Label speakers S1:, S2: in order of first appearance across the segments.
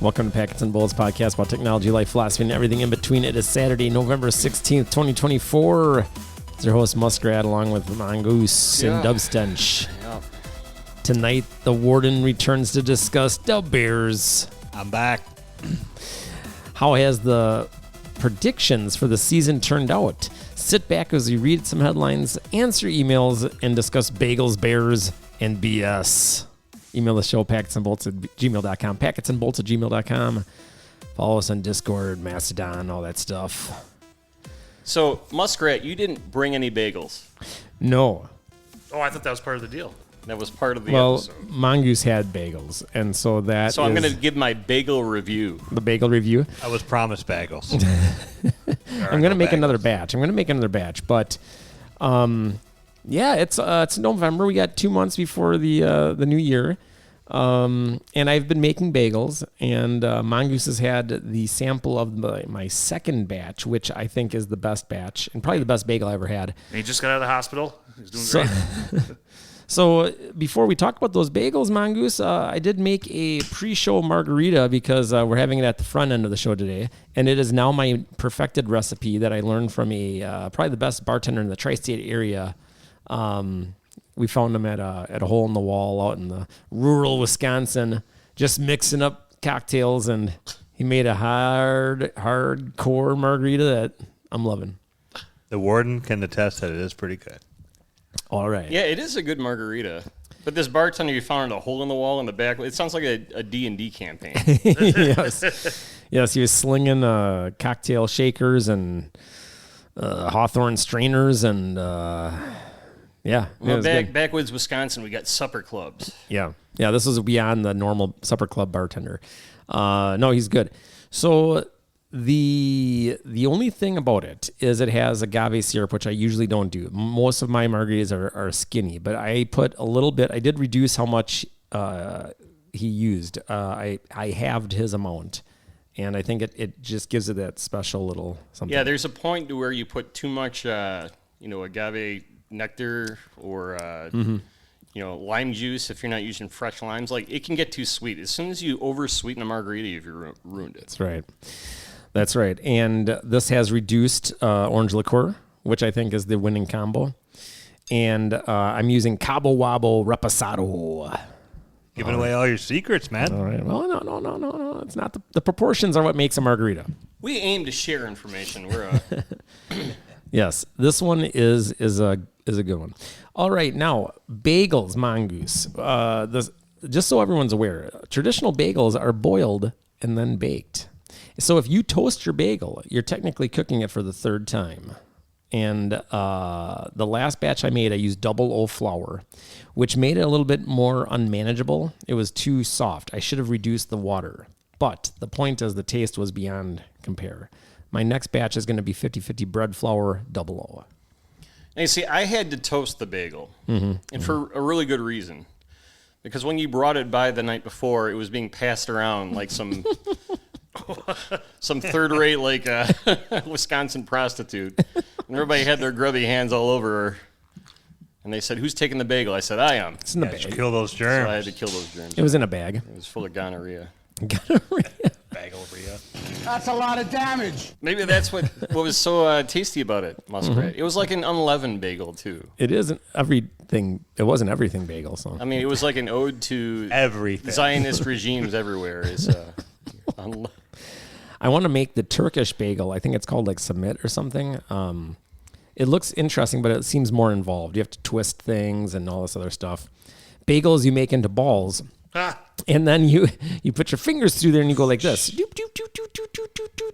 S1: Welcome to Packets and Bullets podcast about technology, life, philosophy, and everything in between. It is Saturday, November 16th, 2024. It's your host, Muskrat, along with Mongoose and Dubstench. Yeah. Tonight, the Warden returns to discuss the Bears.
S2: I'm back.
S1: How has the predictions for the season turned out? Sit back as we read some headlines, answer emails, and discuss bagels, bears, and BS. Email the show, packetsandbolts@gmail.com, packetsandbolts@gmail.com. Follow us on Discord, Mastodon, all that stuff.
S3: So, Muskrat, you didn't bring any bagels.
S1: No.
S2: Oh, I thought that was part of the deal.
S3: That was part of the episode.
S1: Well, Mongoose had bagels, and so that
S3: So I'm going to give my bagel review.
S1: The bagel review.
S2: I was promised bagels.
S1: I'm going to make another batch. But yeah, it's November. We got 2 months before the new year. And I've been making bagels, and Mongoose has had the sample of my second batch, which I think is the best batch and probably the best bagel I ever had.
S2: And he just got out of the hospital. He's doing great.
S1: So before we talk about those bagels, Mongoose, I did make a pre-show margarita because we're having it at the front end of the show today, and it is now my perfected recipe that I learned from probably the best bartender in the tri-state area. We found him at a hole in the wall out in the rural Wisconsin, just mixing up cocktails, and he made a hardcore margarita that I'm loving.
S2: The Warden can attest that it is pretty good.
S1: All right.
S3: Yeah, it is a good margarita. But this bartender you found at a hole in the wall in the back, it sounds like a D&D campaign.
S1: Yes, he was slinging cocktail shakers and Hawthorne strainers and yeah.
S3: Well, backwoods Wisconsin, we got supper clubs.
S1: Yeah, this was beyond the normal supper club bartender. No, he's good. So the only thing about it is it has agave syrup, which I usually don't do. Most of my margaritas are skinny, but I put a little bit. I did reduce how much he used. I halved his amount, and I think it just gives it that special little something.
S3: Yeah, there's a point to where you put too much, agave nectar or lime juice. If you're not using fresh limes, like it can get too sweet. As soon as you over sweeten a margarita, you've ruined it.
S1: That's right. And this has reduced orange liqueur, which I think is the winning combo. And I'm using Cabo Wabo Reposado.
S2: Giving away all your secrets, man.
S1: All right. Well, no. It's not the proportions are what makes a margarita.
S3: We aim to share information. We're
S1: Yes, this one is a good one. All right, now bagels, Mongoose. Just so everyone's aware, traditional bagels are boiled and then baked. So if you toast your bagel, you're technically cooking it for the third time. And the last batch I made, I used double O flour, which made it a little bit more unmanageable. It was too soft. I should have reduced the water. But the point is the taste was beyond compare. My next batch is going to be 50-50 bread flour, double O.
S3: Now, you see, I had to toast the bagel, and for a really good reason. Because when you brought it by the night before, it was being passed around like some third-rate Wisconsin prostitute. And everybody had their grubby hands all over her. And they said, "Who's taking the bagel?" I said, "I am."
S1: It's in the bag.
S2: Kill those germs.
S3: So I had to kill those germs.
S1: It was in a bag.
S3: It was full of gonorrhea.
S2: Bagelria.
S4: That's a lot of damage.
S3: Maybe that's what was so tasty about it, Muskrat. It was like an unleavened bagel, too.
S1: It isn't everything. It wasn't everything bagel. So
S3: I mean, it was like an ode to
S2: everything.
S3: Zionist regimes everywhere.
S1: I want to make the Turkish bagel. I think it's called like Samit or something. It looks interesting, but it seems more involved. You have to twist things and all this other stuff. Bagels you make into balls. And then you put your fingers through there and you go like this. Doop, doop, doop, doop, doop, doop, doop, doop.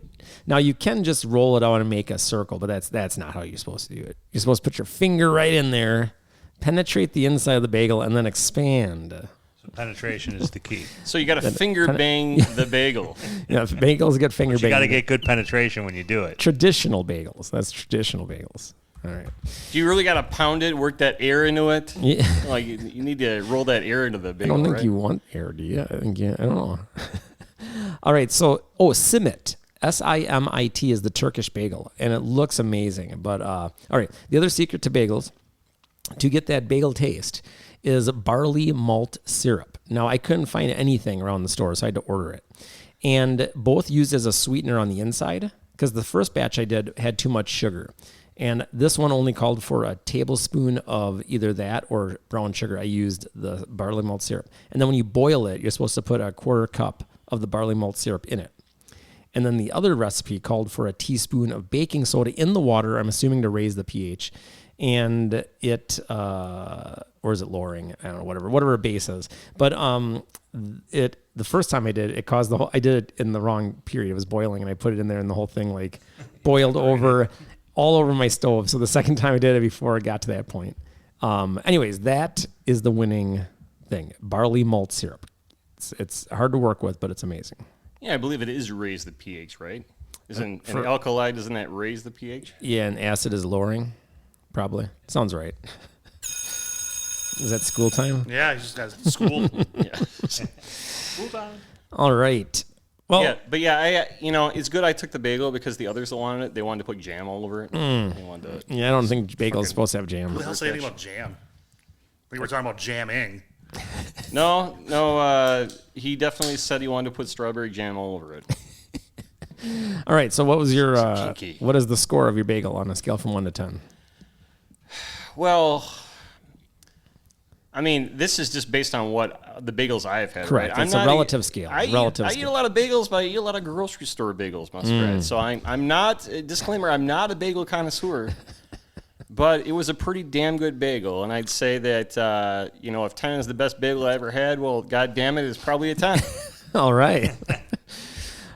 S1: Now you can just roll it out and make a circle, but that's not how you're supposed to do it. You're supposed to put your finger right in there, penetrate the inside of the bagel, and then expand.
S2: So penetration is the key.
S3: So you got to finger bang the bagel.
S1: Yeah, bagels get finger banged.
S2: You got to get good penetration when you do it.
S1: Traditional bagels. That's traditional bagels. All right.
S3: Do you really got to pound it, work that air into it?
S1: Yeah.
S3: Like you need to roll that air into the bagel,
S1: I don't think you want air, do you? I don't know. All right. So, Simit. S-I-M-I-T is the Turkish bagel, and it looks amazing. But, all right. The other secret to bagels, to get that bagel taste, is barley malt syrup. Now, I couldn't find anything around the store, so I had to order it. and both used as a sweetener on the inside because the first batch I did had too much sugar. And this one only called for a tablespoon of either that or brown sugar. I used the barley malt syrup. And then when you boil it, you're supposed to put a quarter cup of the barley malt syrup in it. And then the other recipe called for a teaspoon of baking soda in the water, I'm assuming to raise the pH. And it, or is it lowering? I don't know, whatever base is. But the first time I did it caused I did it in the wrong period. It was boiling and I put it in there and the whole thing like boiled over all over my stove. So the second time I did it before it got to that point. Anyways, that is the winning thing. Barley malt syrup. It's hard to work with, but it's amazing.
S3: Yeah, I believe it is raise the pH, right? Isn't an alkali, doesn't that raise the pH?
S1: Yeah, and acid is lowering. Probably. Sounds right. Is that school time?
S5: Yeah, he just got school.
S3: Yeah.
S5: School time.
S1: All right. Well,
S3: Yeah, but yeah, it's good I took the bagel because the others that wanted it, they wanted to put jam all over it. They wanted to,
S1: yeah, I don't think bagel is supposed to have jam.
S5: Who the hell said anything about jam? We were talking about jamming.
S3: No, he definitely said he wanted to put strawberry jam all over it.
S1: All right. So, what was your?
S3: Kinky.
S1: What is the score of your bagel on a scale from 1 to 10?
S3: Well, I mean, this is just based on what the bagels I've had.
S1: Correct.
S3: Right?
S1: It's a relative scale.
S3: I eat a lot of bagels, but I eat a lot of grocery store bagels, Muskrat. So I'm not. Disclaimer: I'm not a bagel connoisseur. But it was a pretty damn good bagel, and I'd say that if 10 is the best bagel I ever had, well, God damn it, it's probably a 10.
S1: All right.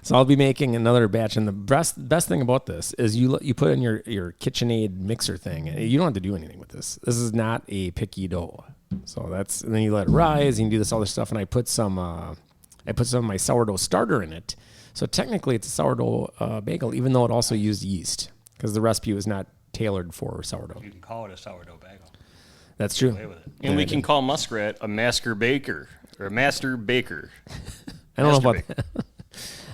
S1: So I'll be making another batch, and the best thing about this is you put in your KitchenAid mixer thing. You don't have to do anything with this. This is not a picky dough. So and then you let it rise. You can do this other stuff, and I put some of my sourdough starter in it. So technically, it's a sourdough bagel, even though it also used yeast because the recipe was not tailored for sourdough.
S2: You can call it a sourdough bagel.
S1: That's true.
S2: Away with it.
S3: And we can call Muskrat a master baker or a master baker.
S1: I don't know about that.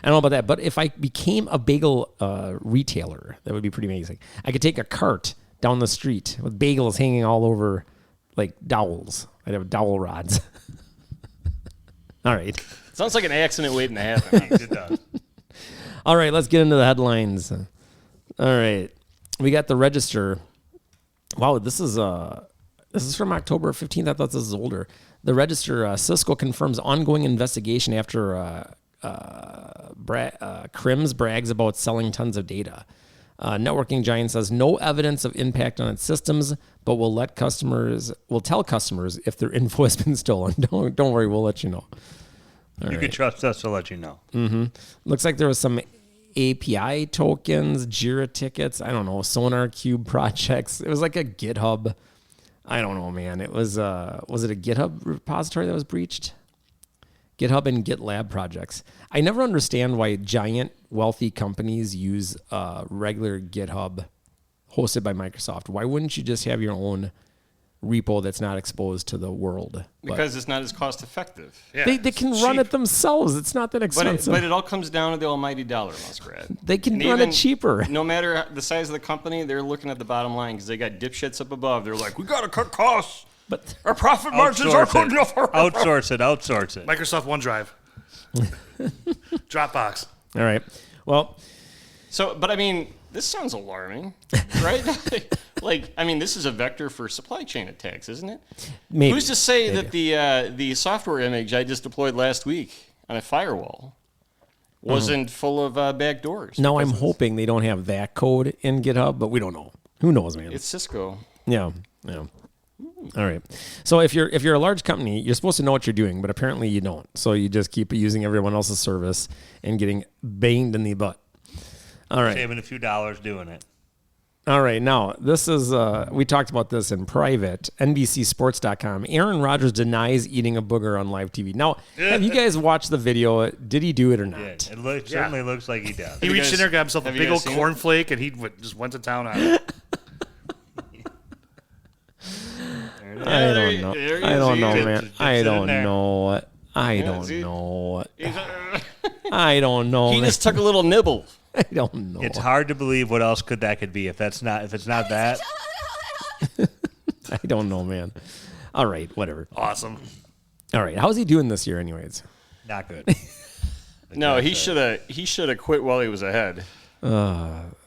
S1: I don't know about that, but if I became a bagel retailer, that would be pretty amazing. I could take a cart down the street with bagels hanging all over, like dowels. I'd have dowel rods. All right.
S3: Sounds like an accident waiting to happen.
S2: It does.
S1: All right, let's get into the headlines. All right. We got the Register. Wow, this is from October 15th. I thought this was older. The Register, Cisco confirms ongoing investigation after Crims brags about selling tons of data. Networking giant says no evidence of impact on its systems, but will tell customers if their info has been stolen. Don't worry, we'll let you know.
S2: You can trust us to let you know.
S1: Mm-hmm. Looks like there was some API tokens, Jira tickets, I don't know, SonarQube projects. It was like a GitHub. I don't know, man. It was it a GitHub repository that was breached? GitHub and GitLab projects. I never understand why giant wealthy companies use regular GitHub hosted by Microsoft. Why wouldn't you just have your own repo that's not exposed to the world?
S3: Because it's not as cost effective.
S5: Yeah,
S1: They can run it themselves. It's not that expensive.
S3: But it all comes down to the almighty dollar, Muskrat.
S1: They can
S3: And
S1: run
S3: even
S1: it cheaper.
S3: No matter the size of the company, they're looking at the bottom line because they got dipshits up above. They're like, we got to cut costs.
S1: But
S3: Our profit margins aren't good enough.
S2: Outsource it.
S5: Microsoft OneDrive. Dropbox.
S1: all right. Well,
S3: But I mean, this sounds alarming, right? This is a vector for supply chain attacks, isn't it?
S1: maybe.
S3: Who's to say that the software image I just deployed last week on a firewall wasn't full of backdoors?
S1: Now I'm hoping they don't have that code in GitHub, but we don't know. Who knows, man?
S3: It's Cisco.
S1: Yeah. All right. So if you're a large company, you're supposed to know what you're doing, but apparently you don't. So you just keep using everyone else's service and getting banged in the butt. All right.
S2: Saving a few dollars doing it.
S1: All right. Now, this is, we talked about this in private, NBCSports.com. Aaron Rodgers denies eating a booger on live TV. Now, have you guys watched the video? Did he do it or not?
S2: Yeah, it certainly looks like he does.
S5: He reached in there, got himself a big old cornflake, and he just went to town on it.
S1: I don't know. I don't know, man. I don't
S2: there.
S1: know. I don't
S3: see?
S1: know. I don't know.
S3: He
S1: man.
S3: just took a little nibble.
S1: I don't know.
S2: It's hard to believe what else could be if it's not that.
S1: I don't know, man. All right, whatever.
S5: Awesome.
S1: All right, how's he doing this year, anyways?
S2: Not good.
S3: No, he should have quit while he was ahead.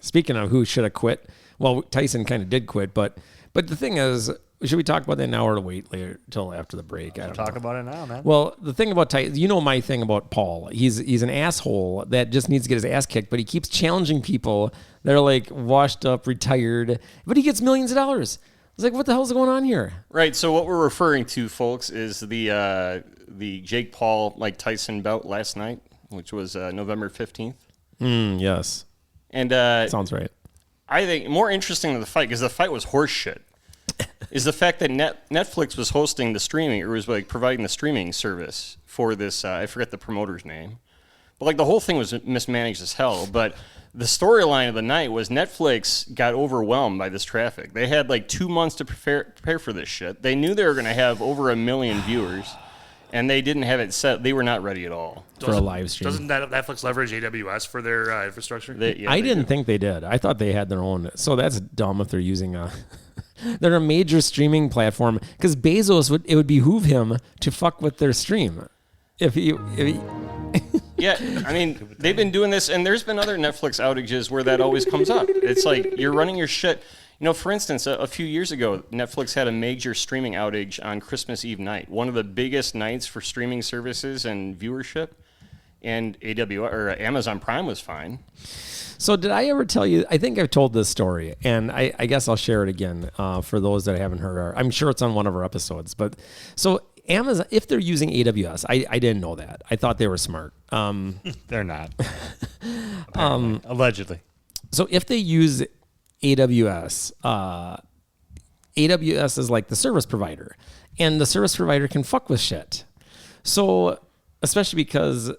S1: Speaking of who should have quit, well, Tyson kind of did quit, but the thing is, should we talk about that now or wait later till after the break? I don't know.
S2: Talk about it now, man.
S1: Well, the thing about Tyson, you know my thing about Paul. He's an asshole that just needs to get his ass kicked, but he keeps challenging people that are like washed up, retired, but he gets millions of dollars. It's like, what the hell's going on here?
S3: Right. So what we're referring to, folks, is the Jake Paul Mike Tyson bout last night, which was November 15th.
S1: Yes.
S3: And
S1: Sounds right.
S3: I think more interesting than the fight, because the fight was horse shit, is the fact that Netflix was hosting the streaming, or was like providing the streaming service for this. I forget the promoter's name, but like the whole thing was mismanaged as hell. But the storyline of the night was Netflix got overwhelmed by this traffic. They had like 2 months to prepare for this shit. They knew they were going to have over 1 million viewers, and they didn't have it set. They were not ready at all
S1: for a live stream.
S5: Doesn't Netflix leverage AWS for their infrastructure?
S1: I didn't think they did. I thought they had their own. So that's dumb if they're using a. They're a major streaming platform, because Bezos it would behoove him to fuck with their stream. If he
S3: Yeah, I mean, they've been doing this, and there's been other Netflix outages where that always comes up. It's like you're running your shit. You know, for instance, a few years ago, Netflix had a major streaming outage on Christmas Eve night, one of the biggest nights for streaming services and viewership, and AWS or Amazon Prime was fine.
S1: So did I ever tell you? I think I've told this story, and I guess I'll share it again for those that haven't heard. I'm sure it's on one of our episodes. But so Amazon, if they're using AWS, I didn't know that. I thought they were smart.
S2: They're not. Allegedly.
S1: So if they use AWS, AWS is like the service provider, and the service provider can fuck with shit. So especially because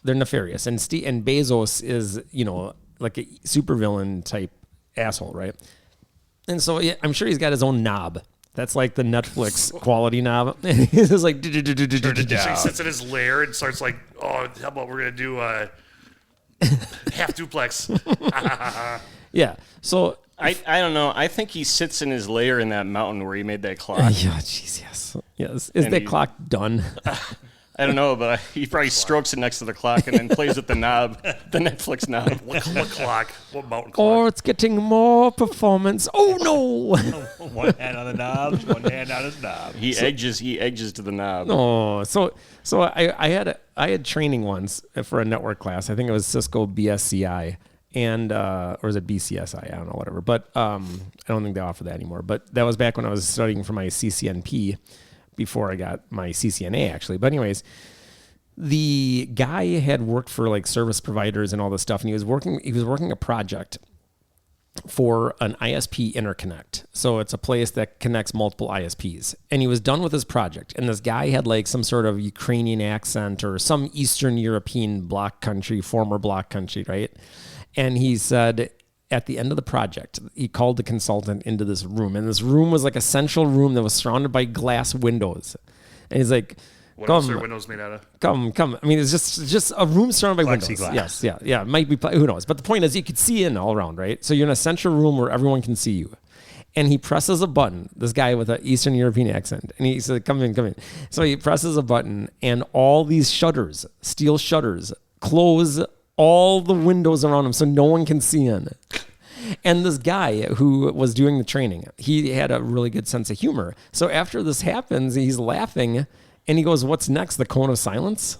S1: they're nefarious, and Bezos is, you know, like a supervillain type asshole, right? And so yeah, I'm sure he's got his own knob. That's like the Netflix quality knob. And he's just like,
S5: So he sits in his lair and starts like, oh, how about we're going to do half duplex.
S1: yeah. So
S3: I don't know. I think he sits in his lair in that mountain where he made that clock.
S1: yeah, jeez, yes. Is that clock done?
S3: I don't know, but he probably strokes it next to the clock and then plays with the knob, the Netflix knob.
S5: What clock? What mountain
S1: Or
S5: clock?
S1: it's getting more performance. Oh no!
S2: One hand on the knob, one hand on his knob.
S3: He edges to the knob.
S1: Oh, so I had training once for a network class. I think it was Cisco BSCI and or was it BCSI? I don't know, whatever. But I don't think they offer that anymore. But that was back when I was studying for my CCNP before I got my CCNA actually. But anyways, the guy had worked for like service providers and all this stuff, and he was working a project for an ISP interconnect. So it's a place that connects multiple ISPs. And he was done with his project. And this guy had like some sort of Ukrainian accent or some Eastern European former bloc country, right? And he said at the end of the project, he called the consultant into this room. And this room was like a central room that was surrounded by glass windows. And he's like,
S5: What else are windows made out of?
S1: Come. I mean, it's just a room surrounded by windows.
S2: Plexiglass.
S1: Yes, yeah. It might be, who knows? But the point is, you could see in all around, right? So you're in a central room where everyone can see you. And he presses a button, this guy with an Eastern European accent. And he said, come in. So he presses a button, and all these shutters, steel shutters, close all the windows around him so no one can see in. And this guy who was doing the training, he had a really good sense of humor. So after this happens, he's laughing. And he goes, what's next? The cone of silence?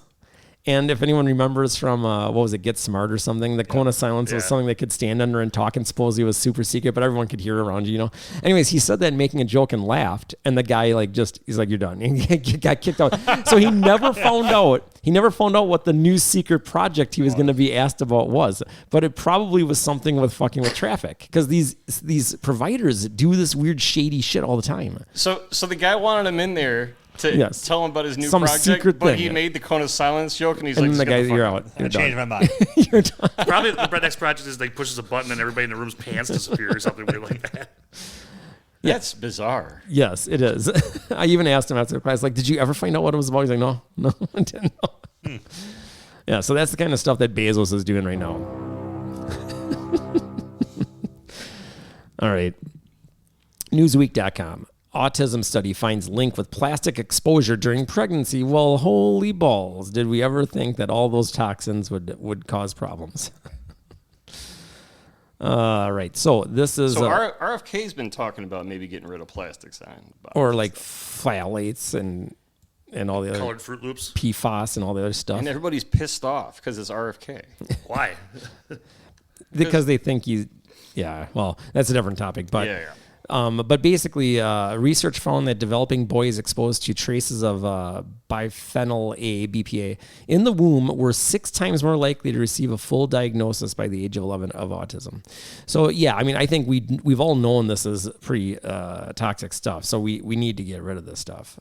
S1: And if anyone remembers from, what was it, Get Smart or something, the cone of silence was something they could stand under and talk, and supposedly was super secret, but everyone could hear around you, you know? Anyways, he said that making a joke and laughed, and the guy he's like, you're done. He got kicked out. So he never found out what the new secret project he was going to be asked about was, but it probably was something with fucking with traffic, because these providers do this weird shady shit all the time.
S3: So the guy wanted him in there to tell him about his new
S1: Some
S3: project,
S1: secret
S3: but
S1: thing.
S3: he made the cone of silence joke, and he's
S1: And
S3: like,
S1: then the
S3: "Just
S1: guy,
S3: get
S1: you're
S3: fuck
S1: out. You're
S2: I changed
S1: done.
S2: my mind.
S1: You're done.
S5: Probably the next project is like pushes a button and everybody in the room's pants disappear or something weird like that.
S3: That's bizarre.
S1: Yes, it is. I even asked him after the class, like, did you ever find out what it was about? He's like, no, I didn't know. Yeah, so that's the kind of stuff that Bezos is doing right now. All right. Newsweek.com. autism study finds link with plastic exposure during pregnancy. Well, holy balls. Did we ever think that all those toxins would cause problems? Right. So this is...
S3: So RFK's been talking about maybe getting rid of plastics on bottles
S1: or
S3: and
S1: like
S3: stuff.
S1: phthalates and all the other
S5: Colored Fruit Loops.
S1: PFAS and all the other stuff.
S3: And everybody's pissed off because it's RFK.
S5: Why?
S1: Because they think you... Yeah, well, that's a different topic. But
S3: Yeah.
S1: But basically, research found that developing boys exposed to traces of biphenyl A, BPA, in the womb were 6 times more likely to receive a full diagnosis by the age of 11 of autism. So, yeah, I mean, I think we've all known this is pretty toxic stuff. So we need to get rid of this stuff.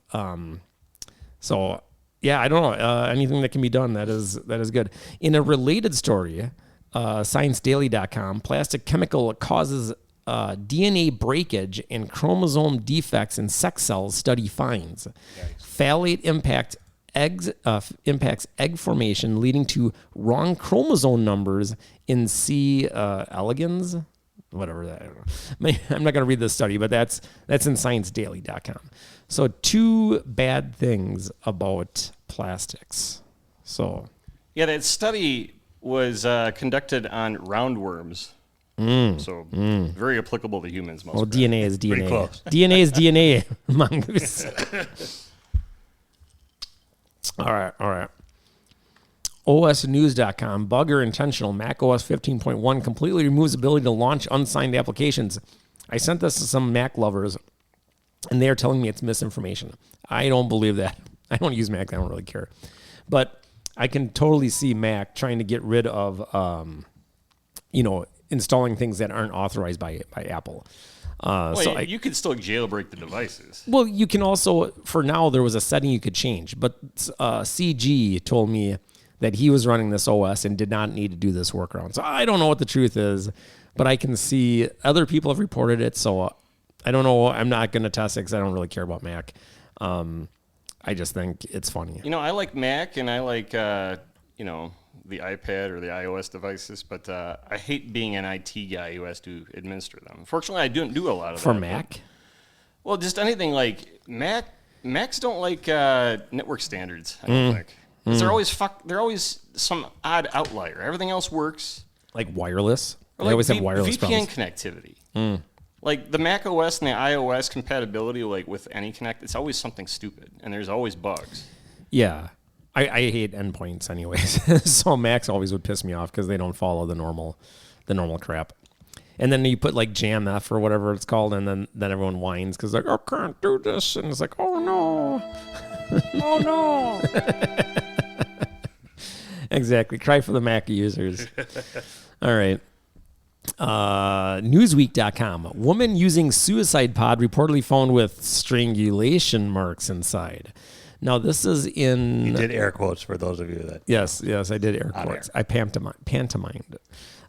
S1: So, yeah, I don't know. Anything that can be done, that is good. In a related story, ScienceDaily.com, plastic chemical causes DNA breakage and chromosome defects in sex cells study finds. Phthalate impacts egg formation, leading to wrong chromosome numbers in C. elegans. Whatever that. I'm not going to read this study, but that's in ScienceDaily.com. So 2 bad things about plastics. So
S3: Yeah, that study was conducted on roundworms. So very applicable to humans.
S1: well, DNA is
S2: Pretty
S1: DNA.
S2: close.
S1: DNA is DNA, mongoose. All right. OSnews.com, bug or intentional, Mac OS 15.1 completely removes ability to launch unsigned applications. I sent this to some Mac lovers, and they're telling me it's misinformation. I don't believe that. I don't use Mac. I don't really care. But I can totally see Mac trying to get rid of, installing things that aren't authorized by Apple.
S3: You could still jailbreak the devices.
S1: Well, you can also, for now, there was a setting you could change. But CG told me that he was running this OS and did not need to do this workaround. So I don't know what the truth is, but I can see other people have reported it. So I don't know. I'm not going to test it because I don't really care about Mac. I just think it's funny.
S3: I like Mac and I like, the iPad or the iOS devices, but I hate being an IT guy who has to administer them. Fortunately, I don't do a lot of that.
S1: For Mac?
S3: Well, just anything like Macs don't like network standards, I don't think. 'Cause they're always some odd outlier. Everything else works.
S1: Like wireless?
S3: Or
S1: They always have wireless
S3: VPN
S1: problems.
S3: connectivity. Like the Mac OS and the iOS compatibility, like with any Connect, it's always something stupid, and there's always bugs.
S1: Yeah. I hate endpoints anyways. So Macs always would piss me off because they don't follow the normal crap. And then you put like JamF or whatever it's called, and then everyone whines because like, I can't do this. And it's like, oh no. Oh no. Exactly. Cry for the Mac users. All right. Newsweek.com. Woman using suicide pod reportedly found with strangulation marks inside. Now, this is in...
S2: You did air quotes for those of you that...
S1: Yes, I did air quotes. I pantomimed.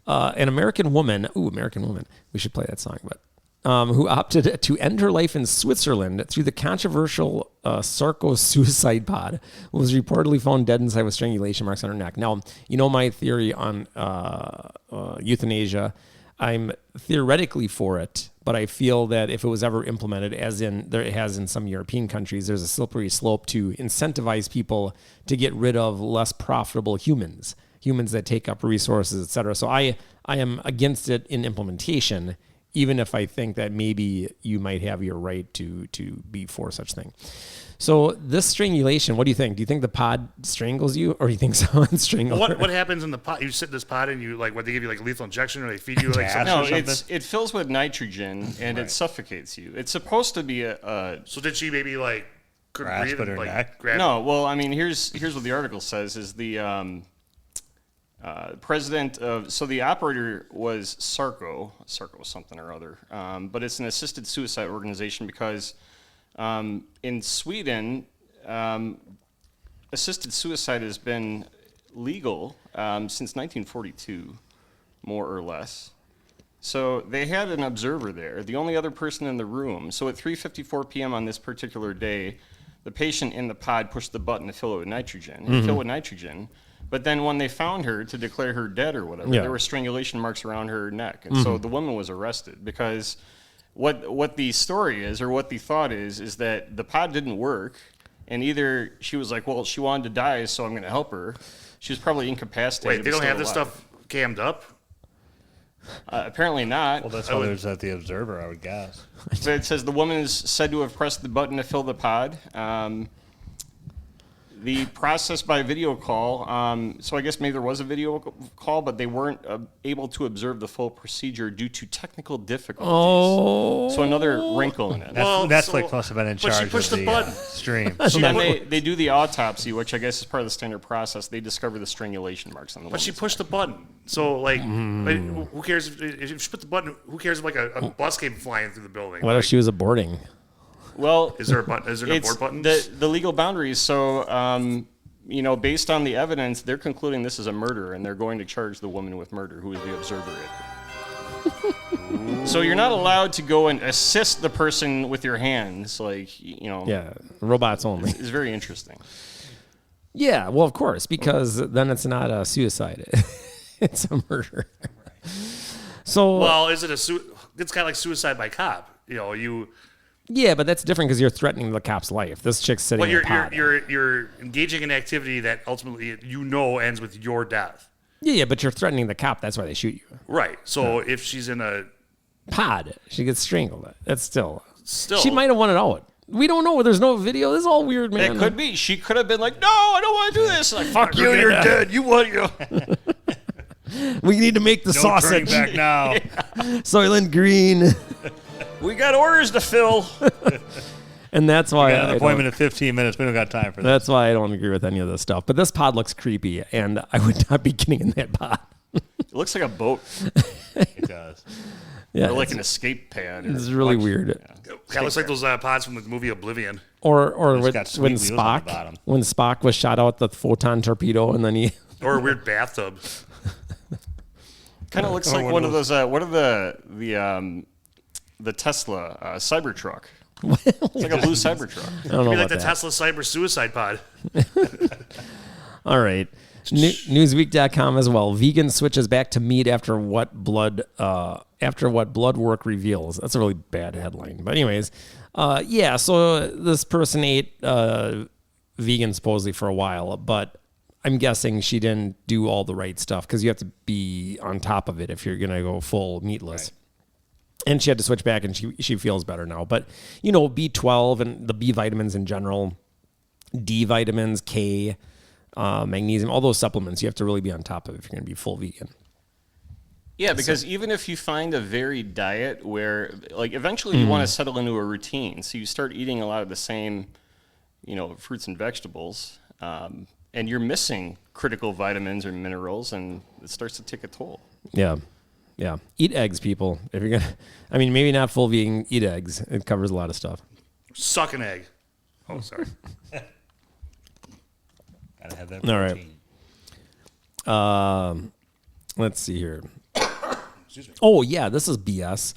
S1: An American woman... We should play that song, but... who opted to end her life in Switzerland through the controversial Sarko suicide pod, was reportedly found dead inside with strangulation marks on her neck. Now, you know my theory on euthanasia. I'm theoretically for it, but I feel that if it was ever implemented, as in there it has in some European countries, there's a slippery slope to incentivize people to get rid of less profitable humans that take up resources, et cetera. So I am against it in implementation, even if I think that maybe you might have your right to be for such thing. So this strangulation, what do you think? Do you think the pod strangles you, or do you think someone strangles her?
S5: What happens in the pod? You sit in this pod and you like, what, they give you like lethal injection or they feed you like something?
S3: No,
S5: or something?
S3: it fills with nitrogen and it suffocates you. It's supposed to be a
S5: So did she maybe like couldn't
S2: Grasp
S5: breathe
S2: at her
S5: and,
S2: neck?
S5: grab
S3: no. Well, I mean, here's what the article says: is the president of the operator was Sarko something or other, but it's an assisted suicide organization because in Sweden, assisted suicide has been legal since 1942, more or less. So they had an observer there, the only other person in the room. So at 3:54 p.m. on this particular day, the patient in the pod pushed the button to fill it with nitrogen. It filled with nitrogen. But then when they found her to declare her dead or whatever, there were strangulation marks around her neck. And so the woman was arrested because what the story is, or what the thought is that the pod didn't work, and either she was like, well, she wanted to die, so I'm going to help her. She was probably incapacitated.
S5: Wait, they don't have this stuff cammed up?
S3: Apparently not.
S2: Well, that's why there's at the observer, I would guess.
S3: But it says the woman is said to have pressed the button to fill the pod. The process by video call, so I guess maybe there was a video call, but they weren't able to observe the full procedure due to technical difficulties.
S1: Oh.
S3: So another wrinkle in it.
S2: Netflix must have been in charge
S5: But she pushed
S2: of
S5: the
S2: the
S5: button.
S2: stream.
S3: So then they do the autopsy, which I guess is part of the standard process. They discover the strangulation marks on the
S5: But she
S3: woman's
S5: pushed the button. So, like, who cares if she put the button? Who cares if, like, a bus came flying through the building?
S1: What if she was aborting?
S3: Well,
S5: Is there a button? Is there an abort button?
S3: the legal boundaries. So, based on the evidence, they're concluding this is a murder, and they're going to charge the woman with murder, who is the observer. So you're not allowed to go and assist the person with your hands,
S1: Yeah, robots only.
S3: It's very interesting.
S1: Yeah, well, of course, because then it's not a suicide; it's a murder. So,
S5: Well, is it it's kind of like suicide by cop.
S1: yeah, but that's different because you're threatening the cop's life. This chick's sitting
S5: Well,
S1: in a pod.
S5: you're engaging in activity that ultimately ends with your death.
S1: Yeah, but you're threatening the cop. That's why they shoot you.
S5: Right. So if she's in a
S1: Pod. She gets strangled. That's still.
S5: still,
S1: She might have won it out. We don't know. There's no video. This is all weird, man.
S3: It could be. She could have been like, "No, I don't want to do this." Like, fuck you,
S2: You're dead. You what? You
S1: We need to make the
S2: no turning
S1: sausage.
S2: back now.
S1: Soylent Green.
S3: We got orders to fill.
S1: And that's why
S2: Got an
S1: I
S2: appointment
S1: don't,
S2: in 15 minutes. We don't got time for that.
S1: that's why I don't agree with any of this stuff. But this pod looks creepy, and I would not be getting in that pod.
S3: It looks like a boat,
S2: It does.
S1: Yeah,
S3: or like an escape pad.
S1: it's really weird.
S5: yeah, it looks like those pods from the movie Oblivion.
S1: Or
S2: It's
S1: when
S2: got sweet wheels on the
S1: Spock
S2: bottom.
S1: was shot out the photon torpedo, and then he
S5: Or a weird bathtub.
S3: Kind of looks like one of those. What are the Tesla Cybertruck? It's like a blue Cybertruck.
S1: I don't know
S5: Be
S1: about
S5: like the
S1: that.
S5: Tesla Cyber Suicide Pod.
S1: All right. Newsweek.com as well. Vegan switches back to meat after what blood work reveals. That's a really bad headline. But anyways, so this person ate vegan supposedly for a while, but I'm guessing she didn't do all the right stuff because you have to be on top of it if you're going to go full meatless. Right. And she had to switch back, and she feels better now. But, B12 and the B vitamins in general, D vitamins, K, magnesium, all those supplements, you have to really be on top of if you're going to be full vegan.
S3: Yeah, because even if you find a varied diet where, like, eventually you want to settle into a routine, so you start eating a lot of the same, fruits and vegetables, and you're missing critical vitamins or minerals, and it starts to take a toll.
S1: Yeah. Yeah. Eat eggs, people. If you're maybe not full vegan, eat eggs. It covers a lot of stuff.
S5: Suck an egg. Oh, sorry.
S2: Gotta have that
S1: All
S2: protein.
S1: right. Let's see here. Oh, yeah, this is BS.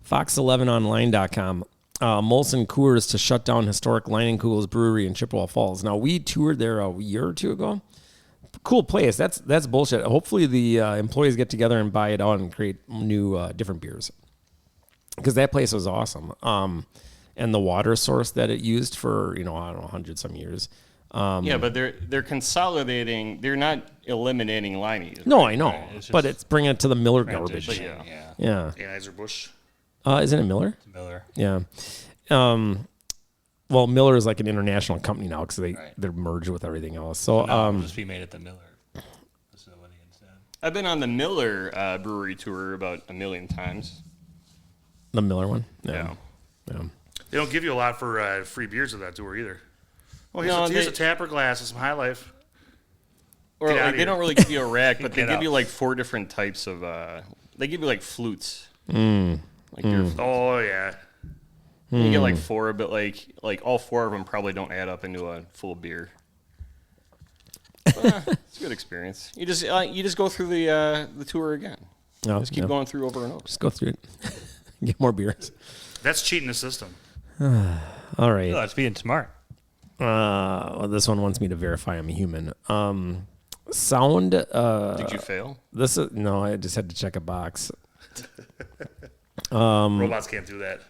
S1: Fox11online.com. Molson Coors to shut down historic Line & Cool's brewery in Chippewa Falls. Now, we toured there a year or two ago. Cool place. That's bullshit. Hopefully the employees get together and buy it out and create new different beers. Because that place was awesome. And the water source that it used for, 100 some years.
S3: Yeah, but they're consolidating. They're not eliminating Liney's.
S1: No, I know.
S2: It's
S1: But
S2: just
S1: it's bringing it to the Miller garbage.
S2: transition,
S3: Yeah.
S1: Yeah.
S5: Anheuser-Busch.
S1: Isn't it Miller?
S2: Miller.
S1: Yeah. Well, Miller is like an international company now because they're merged with everything else. So,
S2: It'll just be made at the Miller facility instead.
S3: I've been on the Miller brewery tour about a million times.
S1: the Miller one?
S3: Yeah.
S1: Yeah.
S5: They don't give you a lot for free beers at that tour either. Well,
S3: No,
S5: here's
S3: they-
S5: a tapper glass and some High Life.
S3: Or
S5: Get outta
S3: like, they
S5: here.
S3: don't really give you a rack, but they
S2: Get
S3: give
S2: out.
S3: you like 4 different types of. They give you like flutes. Like beer flutes.
S5: Oh, yeah.
S3: You get like 4, but like all 4 of them probably don't add up into a full beer. It's a good experience. You just go through the tour again.
S1: No,
S3: Just keep going through over and over.
S1: Just go through it. Get more beers.
S5: That's cheating the system.
S1: All right.
S2: Oh, it's being smart.
S1: Well, this one wants me to verify I'm a human. Sound.
S3: Did you fail?
S1: This is no. I just had to check a box.
S5: Robots can't do that.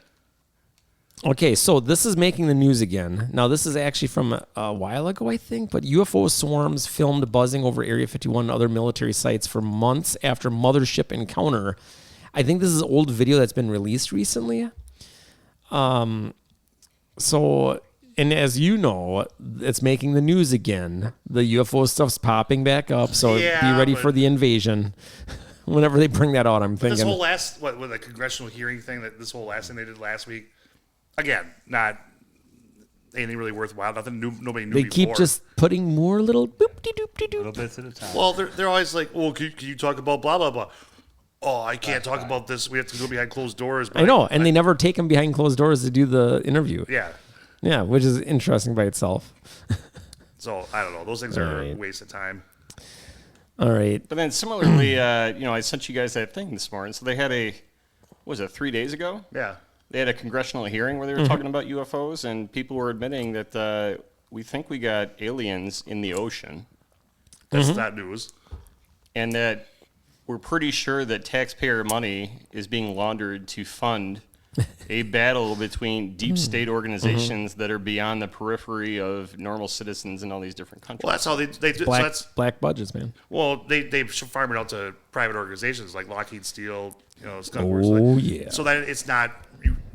S1: Okay, so this is making the news again. Now, this is actually from a while ago, I think, but UFO swarms filmed buzzing over Area 51 and other military sites for months after mothership encounter. I think this is old video that's been released recently. So, and as you know, it's making the news again. The UFO stuff's popping back up, so
S5: Yeah,
S1: be ready
S5: but-
S1: for the invasion. Whenever they bring that out, I'm thinking.
S5: This whole last, with the congressional hearing thing, this whole last thing they did last week, again, not anything really worthwhile. Nothing new. Nobody knew
S1: They
S5: before.
S1: keep just putting more little boop-de-doop-de-doop.
S2: Little bits at a time.
S5: Well, they're always like, well, can you talk about blah blah blah? Oh, I can't talk about this. We have to go behind closed doors. But
S1: I know, and they never take them behind closed doors to do the interview.
S5: Yeah.
S1: Yeah, which is interesting by itself.
S5: So I don't know. Those things
S1: All
S5: are
S1: right.
S5: a waste of time.
S1: All right.
S3: But then similarly, I sent you guys that thing this morning. So they had what was it, 3 days ago?
S5: Yeah.
S3: They had a congressional hearing where they were talking about UFOs, and people were admitting that we think we got aliens in the ocean,
S5: That's not news.
S3: and that we're pretty sure that taxpayer money is being laundered to fund a battle between deep state organizations that are beyond the periphery of normal citizens in all these different countries.
S5: Well, that's how they do.
S1: Black,
S5: So that's
S1: black budgets, man.
S5: well, they should farm it out to private organizations like Lockheed Steel. Skunk
S1: Oh,
S5: Works, like,
S1: yeah.
S5: So that it's not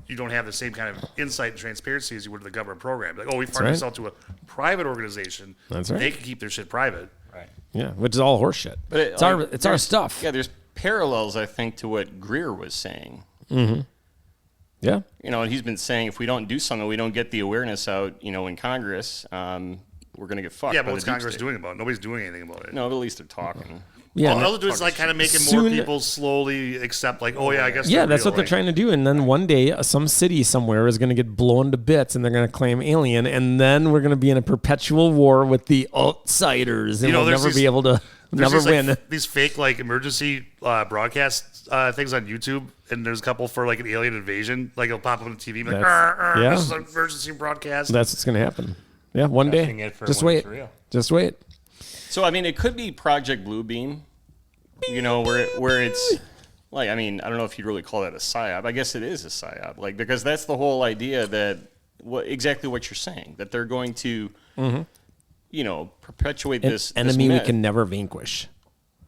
S5: you don't have the same kind of insight and transparency as you would in the government program. Like, oh, we farm this
S1: right.
S5: out to a private organization.
S1: That's right.
S5: They can keep their shit private.
S2: Right.
S1: Yeah, which is all horseshit.
S3: But
S1: It's our stuff.
S3: Yeah, there's parallels, I think, to what Greer was saying.
S1: Yeah.
S3: And he's been saying if we don't do something, we don't get the awareness out, in Congress, we're going to get fucked.
S5: Yeah,
S3: by
S5: but what's
S3: the deep
S5: Congress
S3: state.
S5: doing about it? Nobody's doing anything about it.
S3: No, but at least they're talking.
S1: Yeah.
S5: All they're doing is like kind of making more
S1: Soon-
S5: people slowly accept, like, oh yeah, I guess.
S1: Yeah,
S5: they're
S1: that's
S5: real,
S1: what they're
S5: like-
S1: trying to do. And then one day, some city somewhere is going to get blown to bits, and they're going to claim alien, and then we're going to be in a perpetual war with the outsiders, and we'll
S5: there's
S1: never
S5: these-
S1: be able to
S5: There's
S1: never
S5: these,
S1: win.
S5: these fake like emergency broadcast things on YouTube, and there's a couple for like an alien invasion. Like it'll pop up on the TV, like,
S1: That's- yeah.
S5: this is an emergency broadcast.
S1: That's what's going to happen. Yeah, one
S2: Testing
S1: day.
S2: it for
S1: Just
S2: when
S1: wait.
S2: it's real.
S1: Just wait.
S3: So, it could be Project Bluebeam, where it's like, I don't know if you'd really call that a psyop. I guess it is a psyop, because that's the whole idea that exactly what you're saying, that they're going to, perpetuate
S1: An
S3: this
S1: enemy
S3: this
S1: we
S3: myth.
S1: can never vanquish.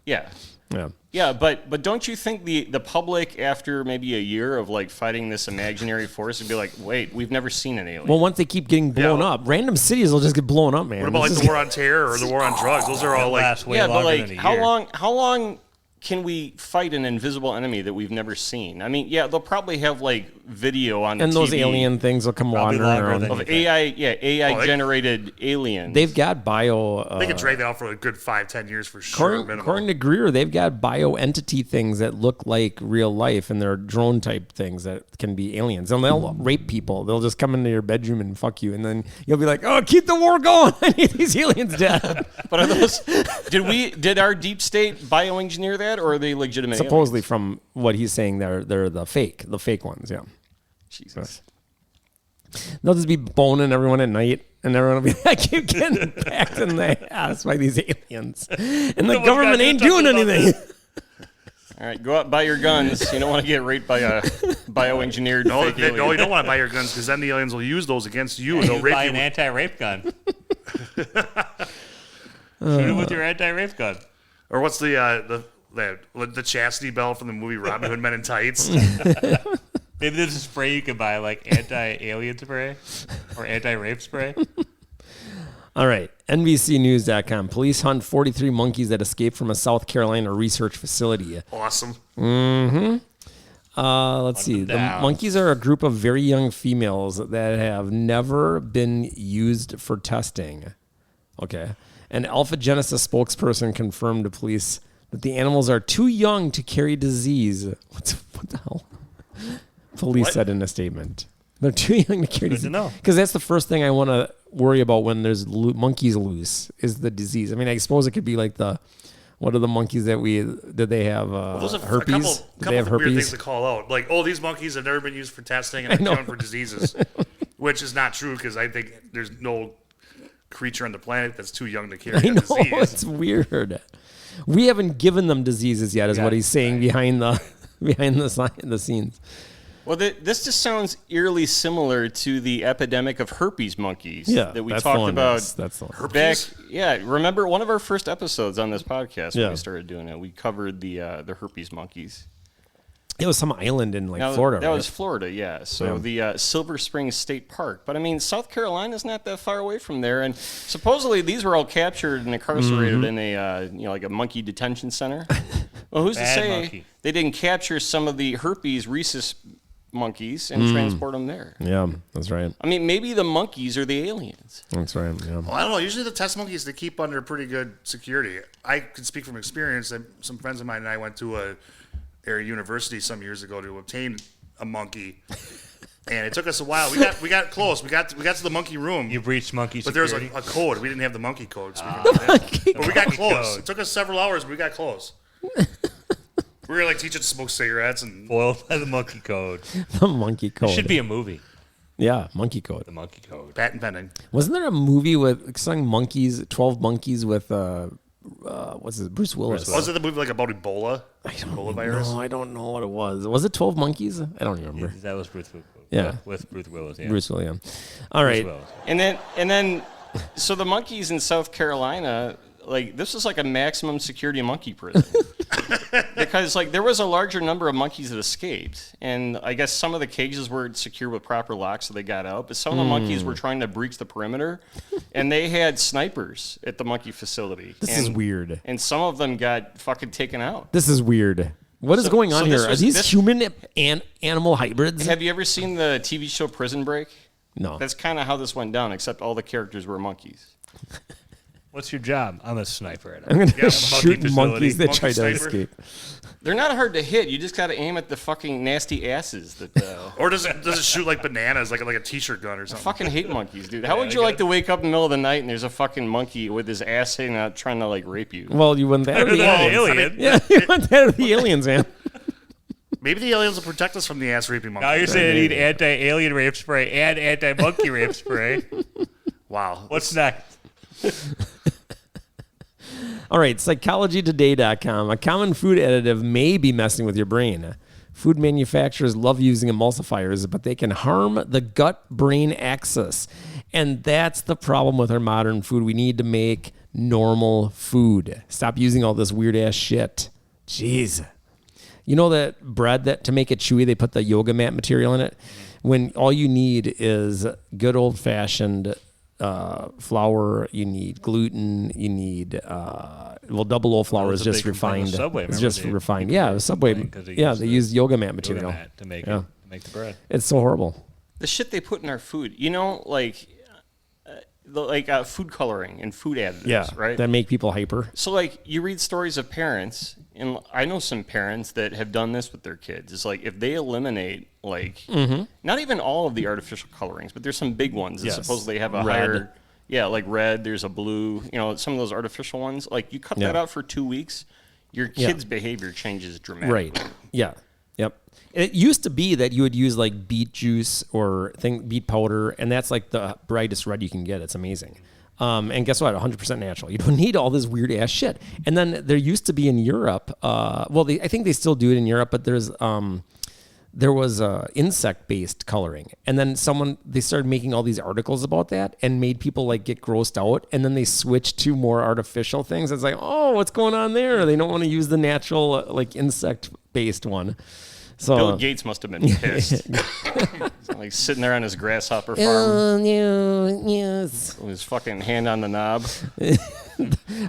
S3: Yeah.
S1: Yeah.
S3: Yeah, but don't you think the public, after maybe a year of fighting this imaginary force, would be like, wait, we've never seen an alien.
S1: Well, once they keep getting blown
S5: well-
S1: up, random cities will just get blown up, man.
S5: What about like
S1: This
S5: the
S1: is-
S5: war on terror or the war on drugs? Those are all like
S2: Last way
S3: yeah, but
S2: longer than a
S3: how
S2: year.
S3: long can we fight an invisible enemy that we've never seen? Yeah, they'll probably have video on
S1: and
S3: the
S1: those
S3: TV
S1: alien things will come
S2: Probably
S1: wandering
S2: longer
S1: around.
S2: than
S3: of
S2: you think.
S3: AI generated aliens.
S1: They've got bio.
S5: they could drag that out for a good 5-10 years for sure.
S1: According to Greer, they've got bio entity things that look like real life, and they're drone type things that can be aliens. And they'll rape people. They'll just come into your bedroom and fuck you, and then you'll be like, "Oh, keep the war going! I need these aliens dead."
S3: But are those? Did our deep state bioengineer that, or are they legitimate?
S1: Supposedly, from what he's saying, they're the fake ones. Yeah,
S3: Jesus.
S1: they'll just be boning everyone at night, and everyone will be like, "Keep getting packed in the ass by these aliens," and the government
S5: got
S1: ain't
S5: to do
S1: doing
S5: something about
S1: anything.
S3: All right, go out and buy your guns. You don't want to get raped by a bioengineered
S5: No,
S3: fake
S5: you
S3: alien.
S5: don't want to buy your guns because then the aliens will use those against you. and
S2: You
S5: they'll rape
S2: buy
S5: you.
S2: an anti-rape gun. Shoot it with your anti-rape gun.
S5: Or what's the chastity belt from the movie Robin Hood Men in Tights?
S2: Maybe there's a spray you can buy, like anti-alien spray or anti-rape spray.
S1: All right, NBCnews.com. Police hunt 43 monkeys that escaped from a South Carolina research facility.
S5: Awesome.
S1: Let's see. The monkeys are a group of very young females that have never been used for testing. Okay. An Alpha Genesis spokesperson confirmed to police that the animals are too young to carry disease. What the hell? Police said in a statement. They're too young to carry disease.
S2: to know.
S1: Because that's the first thing I want to worry about when there's monkeys loose is the disease. I suppose it could be like what are the monkeys that did they have
S5: Those are
S1: herpes?
S5: a
S1: Did they have
S5: couple weird
S1: herpes?
S5: things to call out. Like, oh, these monkeys have never been used for testing and
S1: I
S5: they're
S1: know.
S5: killing for diseases, which is not true because I think there's no creature on the planet that's too young to carry
S1: I
S5: a
S1: know,
S5: disease.
S1: it's weird. We haven't given them diseases yet, is what he's saying behind the behind the scenes.
S3: Well, this just sounds eerily similar to the epidemic of herpes monkeys that we
S1: that's the
S3: talked
S1: one.
S3: about
S1: That's the one.
S3: back. Yeah, remember one of our first episodes on this podcast when
S1: Yeah.
S3: we started doing it? We covered the herpes monkeys.
S1: It was some island in
S3: Now,
S1: Florida.
S3: That
S1: right?
S3: was Florida, yeah. So the Silver Springs State Park. But I mean, South Carolina's not that far away from there, and supposedly these were all captured and incarcerated in a like a monkey detention center. Well, who's to
S2: Bad
S3: say
S2: monkey.
S3: they didn't capture some of the herpes rhesus monkeys and transport them there?
S1: Yeah, that's right.
S3: I mean, maybe the monkeys are the aliens.
S1: That's right. Yeah.
S5: Well, I don't know. Usually the test monkeys they keep under pretty good security. I can speak from experience. Some friends of mine and I went to a area university some years ago to obtain a monkey, and it took us a while. We got close. We got to the monkey room.
S2: You breached monkey
S5: But there was
S2: security.
S5: a code. We didn't have the monkey code. So but we got close.
S2: code.
S5: It took us several hours, but we got close. We were like teaching to smoke cigarettes and
S2: Foiled by the monkey code.
S1: The monkey code.
S2: It should be a movie.
S1: Yeah, monkey code.
S2: The monkey code.
S5: patent pending.
S1: Wasn't there a movie with some monkeys, 12 monkeys with what's it, Bruce Willis?
S5: Was it the movie like about Ebola? Ebola virus?
S1: No, I don't know what it was. Was it 12 Monkeys? I don't remember.
S2: That was Bruce.
S1: Yeah.
S2: with Bruce Willis. Yeah.
S1: Bruce Willis. All right.
S2: Bruce Willis.
S3: And then, so the monkeys in South Carolina, like this was like a maximum security monkey prison. Because like there was a larger number of monkeys that escaped, and I guess some of the cages weren't secure with proper locks, so they got out. But some of the monkeys were trying to breach the perimeter, and they had snipers at the monkey facility.
S1: This is weird.
S3: And some of them got fucking taken out.
S1: This is weird. What is going on
S3: so
S1: here?
S3: this
S1: Are
S3: was-
S1: these
S3: this-
S1: human and animal hybrids?
S3: Have you ever seen the TV show Prison Break?
S1: No.
S3: That's kind of how this went down, except all the characters were monkeys.
S2: What's your job? I'm a sniper.
S1: I'm going
S5: Yeah,
S1: to
S5: monkey
S1: shoot
S2: facility.
S1: monkeys that
S5: Monkey
S1: try to
S5: sniper.
S1: escape.
S3: They're not hard to hit. You just got to aim at the fucking nasty asses that.
S5: Or does it shoot like bananas, like a t-shirt gun or something?
S3: Fucking hate monkeys, dude. How would you like to wake up in the middle of the night and there's a fucking monkey with his ass hanging out trying to like rape you?
S1: Well, you want that or the
S2: Well,
S1: aliens?
S2: alien.
S1: Yeah, you want that or the aliens, man.
S5: Maybe the aliens will protect us from the ass raping monkey.
S2: Now you're saying I need anti-alien rape spray and anti-monkey rape spray.
S5: Wow.
S2: What's next?
S1: All right, psychologytoday.com. A common food additive may be messing with your brain. Food manufacturers love using emulsifiers, but they can harm the gut-brain axis. And that's the problem with our modern food. We need to make normal food. Stop using all this weird-ass shit. Jeez. You know that bread that to make it chewy, they put the yoga mat material in it? When all you need is good old-fashioned flour, you need gluten, you need double O flour
S2: That
S1: is
S2: was a
S1: just
S2: big complaint with
S1: refined.
S2: Subway,
S1: It's
S2: remember
S1: just
S2: they-
S1: refined.
S2: people
S1: Yeah,
S2: were
S1: Subway.
S2: complaining 'cause they
S1: Yeah,
S2: used
S1: they
S2: the
S1: use yoga mat
S2: Yoga
S1: material.
S2: mat to make
S1: Yeah.
S2: it, to make the bread.
S1: It's so horrible.
S3: The shit they put in our food, you know, like food coloring and food additives,
S1: Yeah,
S3: right?
S1: that make people hyper.
S3: So, like, you read stories of parents, and I know some parents that have done this with their kids. It's like if they eliminate, like, not even all of the artificial colorings, but there's some big ones that
S1: Yes.
S3: supposedly have a
S1: Red.
S3: higher, like red, there's a blue, some of those artificial ones. Like, you cut that
S1: Yeah.
S3: out for 2 weeks, your kid's behavior changes dramatically.
S1: Right. Yeah. Yep. It used to be that you would use like beet juice or beet powder, and that's like the brightest red you can get. It's amazing. And guess what? 100% natural. You don't need all this weird ass shit. And then there used to be in Europe. I think they still do it in Europe, but there was insect based coloring, and then they started making all these articles about that and made people like get grossed out, and then they switched to more artificial things. It's like, oh, what's going on there? They don't want to use the natural like insect based one. So
S3: Bill Gates must have been pissed. Like sitting there on his grasshopper farm
S1: yes.
S3: with his fucking hand on the knob.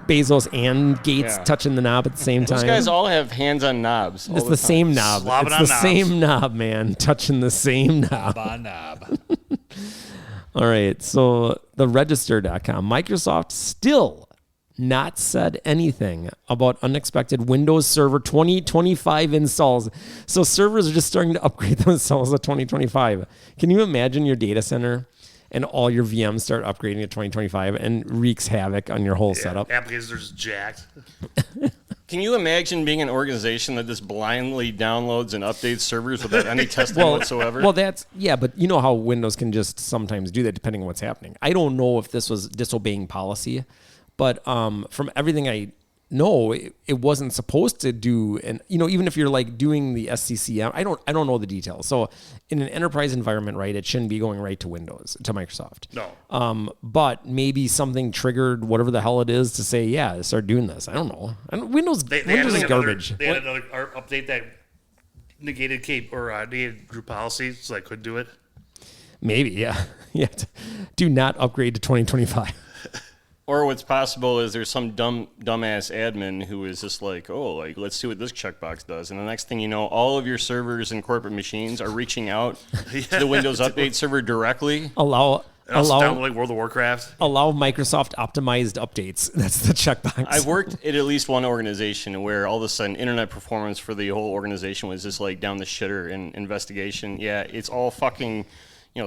S1: Bezos and Gates
S3: Yeah.
S1: touching the knob at the same time.
S3: Those guys all have hands on knobs. all
S1: It's the
S3: time.
S1: same knob.
S5: Slobbing
S1: It's
S5: on
S1: the
S5: knobs.
S1: same knob, man. Touching the same knob.
S2: Knob.
S1: All right. So the register.com. Microsoft still not said anything about unexpected Windows Server 2025 installs. So servers are just starting to upgrade themselves to 2025. Can you imagine your data center and all your VMs start upgrading to 2025 and wreaks havoc on your whole setup?
S5: Applications are just jacked.
S3: Can you imagine being an organization that just blindly downloads and updates servers without any testing whatsoever?
S1: Well, but you know how Windows can just sometimes do that depending on what's happening. I don't know if this was disobeying policy, but from everything I no, it wasn't supposed to do. And even if you're like doing the SCCM, I don't know the details. So in an enterprise environment, right, it shouldn't be going right to Windows, to Microsoft.
S5: No.
S1: But maybe something triggered whatever the hell it is to say, yeah, start doing this. I don't know. Windows is garbage.
S5: They had another update that negated negated group policy, so I could do it.
S1: Maybe, yeah. Yeah. Do not upgrade to 2025.
S3: Or what's possible is there's some dumbass admin who is just like, oh, like, let's see what this checkbox does. And the next thing you know, all of your servers and corporate machines are reaching out to the Windows Update server directly.
S1: Allow
S5: downloading World of Warcraft.
S1: Allow Microsoft optimized updates. That's the checkbox.
S3: I've worked at least one organization where all of a sudden internet performance for the whole organization was just like down the shitter in investigation. Yeah, it's all fucking...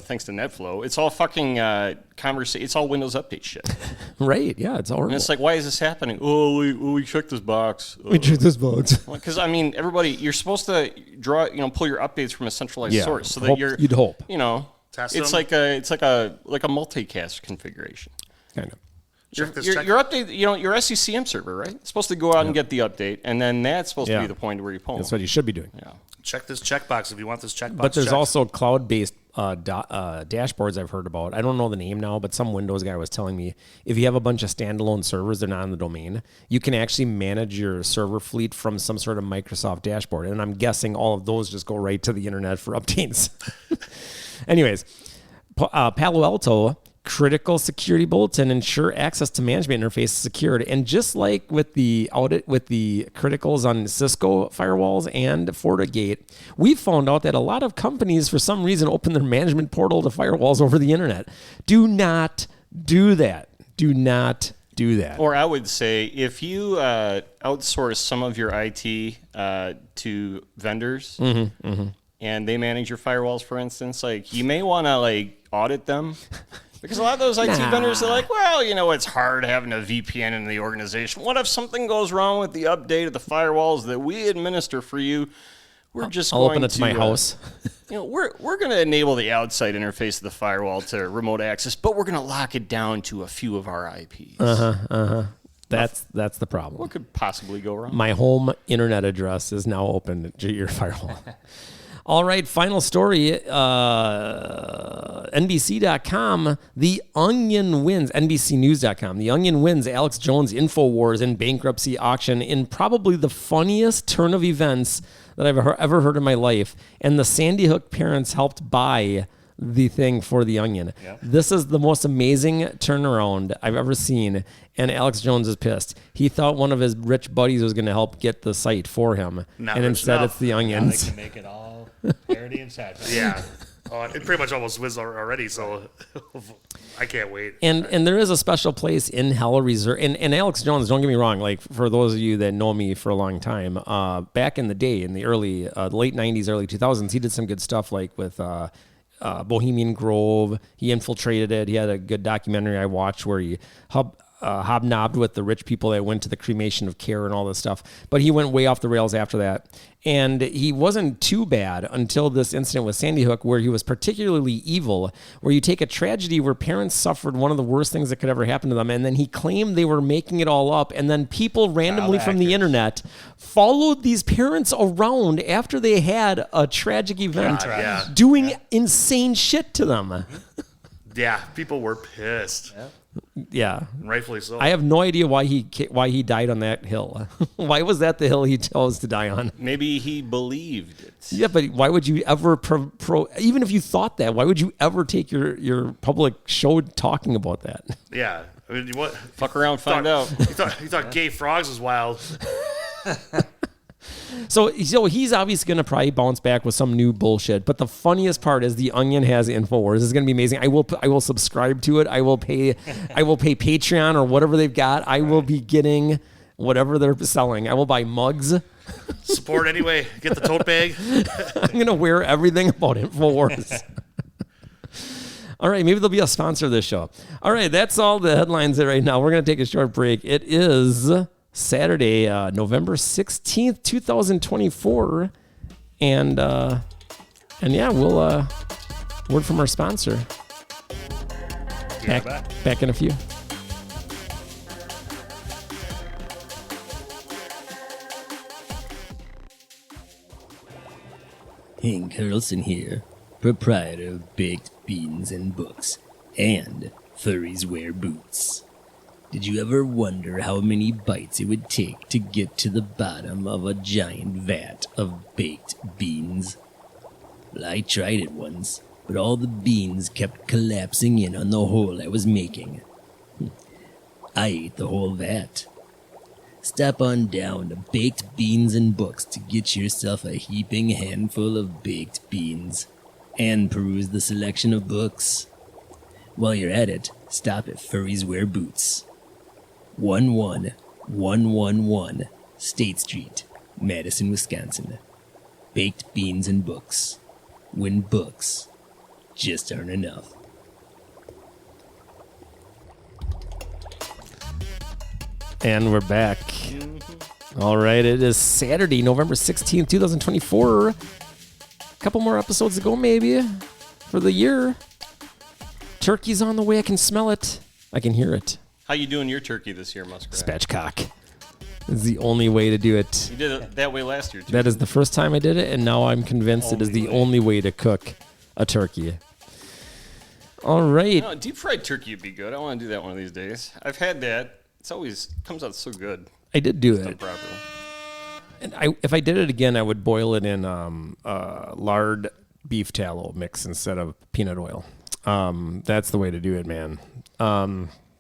S3: thanks to NetFlow, it's all fucking it's all Windows Update shit.
S1: Right, yeah, it's horrible.
S3: And it's like, why is this happening? Oh, we checked this box.
S1: We checked this box.
S3: Because, everybody, you're supposed to pull your updates from a centralized source so that
S1: you'd hope.
S5: Test
S3: it's
S5: them.
S3: like a multicast configuration.
S1: Kind of.
S3: Your update, your SCCM server, right? It's supposed to go out and get the update, and then that's supposed to be the point where you pull
S1: That's
S3: them.
S1: what you should be doing.
S3: Yeah.
S5: Check this checkbox if you want this checkbox.
S1: But there's
S5: checked.
S1: also cloud-based dashboards I've heard about. I don't know the name now, but some Windows guy was telling me if you have a bunch of standalone servers, they're not on the domain, you can actually manage your server fleet from some sort of Microsoft dashboard. And I'm guessing all of those just go right to the internet for updates. Anyways, Palo Alto critical security bulletin ensure access to management interface is secured. And just like with the audit with the criticals on Cisco firewalls and FortiGate, we found out that a lot of companies for some reason open their management portal to firewalls over the internet. Do not do that. Do not do that.
S3: Or I would say if you outsource some of your IT to vendors and they manage your firewalls, for instance, like you may want to audit them. Because a lot of those IT vendors are like, well, it's hard having a VPN in the organization. What if something goes wrong with the update of the firewalls that we administer for you? I'll
S1: open it to my house.
S3: We're going to enable the outside interface of the firewall to remote access, but we're going to lock it down to a few of our IPs.
S1: That's the problem.
S3: What could possibly go wrong?
S1: My home internet address is now open to your firewall. All right, final story. NBC.com, The Onion wins. NBCnews.com, The Onion wins Alex Jones InfoWars and bankruptcy auction in probably the funniest turn of events that I've ever heard in my life. And the Sandy Hook parents helped buy the thing for The Onion. Yep. This is the most amazing turnaround I've ever seen. And Alex Jones is pissed. He thought one of his rich buddies was going to help get the site for him. And instead it's The Onions.
S2: Now they can make it all parody and satire.
S5: Yeah. It pretty much almost wins already, so I can't wait.
S1: And there is a special place in hell reserved. And Alex Jones, don't get me wrong, like for those of you that know me for a long time, back in the day, in the late 90s, early 2000s, he did some good stuff like with Bohemian Grove. He infiltrated it. He had a good documentary I watched where he hobnobbed with the rich people that went to the cremation of care and all this stuff. But he went way off the rails after that. And he wasn't too bad until this incident with Sandy Hook, where he was particularly evil, where you take a tragedy where parents suffered one of the worst things that could ever happen to them, and then he claimed they were making it all up, and then people randomly from the internet followed these parents around after they had a tragic event, doing insane shit to them.
S5: Yeah, people were pissed.
S1: Yeah,
S5: rightfully so.
S1: I have no idea why he died on that hill. Why was that the hill he chose to die on?
S3: Maybe he believed it.
S1: Yeah, but why would you ever even if you thought that, why would you ever take your public show talking about that?
S5: Yeah, I mean, what?
S3: Fuck around, find out.
S5: You thought gay frogs was wild.
S1: So he's obviously going to probably bounce back with some new bullshit. But the funniest part is The Onion has InfoWars. This is going to be amazing. I will subscribe to it. I will pay Patreon or whatever they've got. I will be getting whatever they're selling. I will buy mugs.
S5: Support anyway. Get the tote bag.
S1: I'm going to wear everything about InfoWars. All right, maybe they'll be a sponsor of this show. All right, that's all the headlines right now. We're going to take a short break. It is Saturday, November 16th, 2024. And yeah, we'll word from our sponsor. Back in a few.
S6: Hank Hurlson here, proprietor of Baked Beans and Books and Furries Wear Boots. Did you ever wonder how many bites it would take to get to the bottom of a giant vat of baked beans? Well, I tried it once, but all the beans kept collapsing in on the hole I was making. I ate the whole vat. Stop on down to Baked Beans and Books to get yourself a heaping handful of baked beans and peruse the selection of books. While you're at it, stop at Furries Wear Boots. 11111 State Street, Madison, Wisconsin. Baked Beans and Books. When books just aren't enough.
S1: And we're back. All right, it is Saturday, November 16th, 2024. A couple more episodes to go, maybe, for the year. Turkey's on the way. I can smell it. I can hear it.
S3: How you doing your turkey this year, Muskrat?
S1: Spatchcock is the only way to do it.
S3: You did it that way last year, too.
S1: That is the first time I did it, and now I'm convinced it is the only way to cook a turkey. All right.
S3: No, deep fried turkey would be good. I want to do that one of these days. I've had that. It's always comes out so good.
S1: I did do
S3: Done
S1: it.
S3: properly.
S1: And if I did it again, I would boil it in lard beef tallow mix instead of peanut oil. That's the way to do it, man.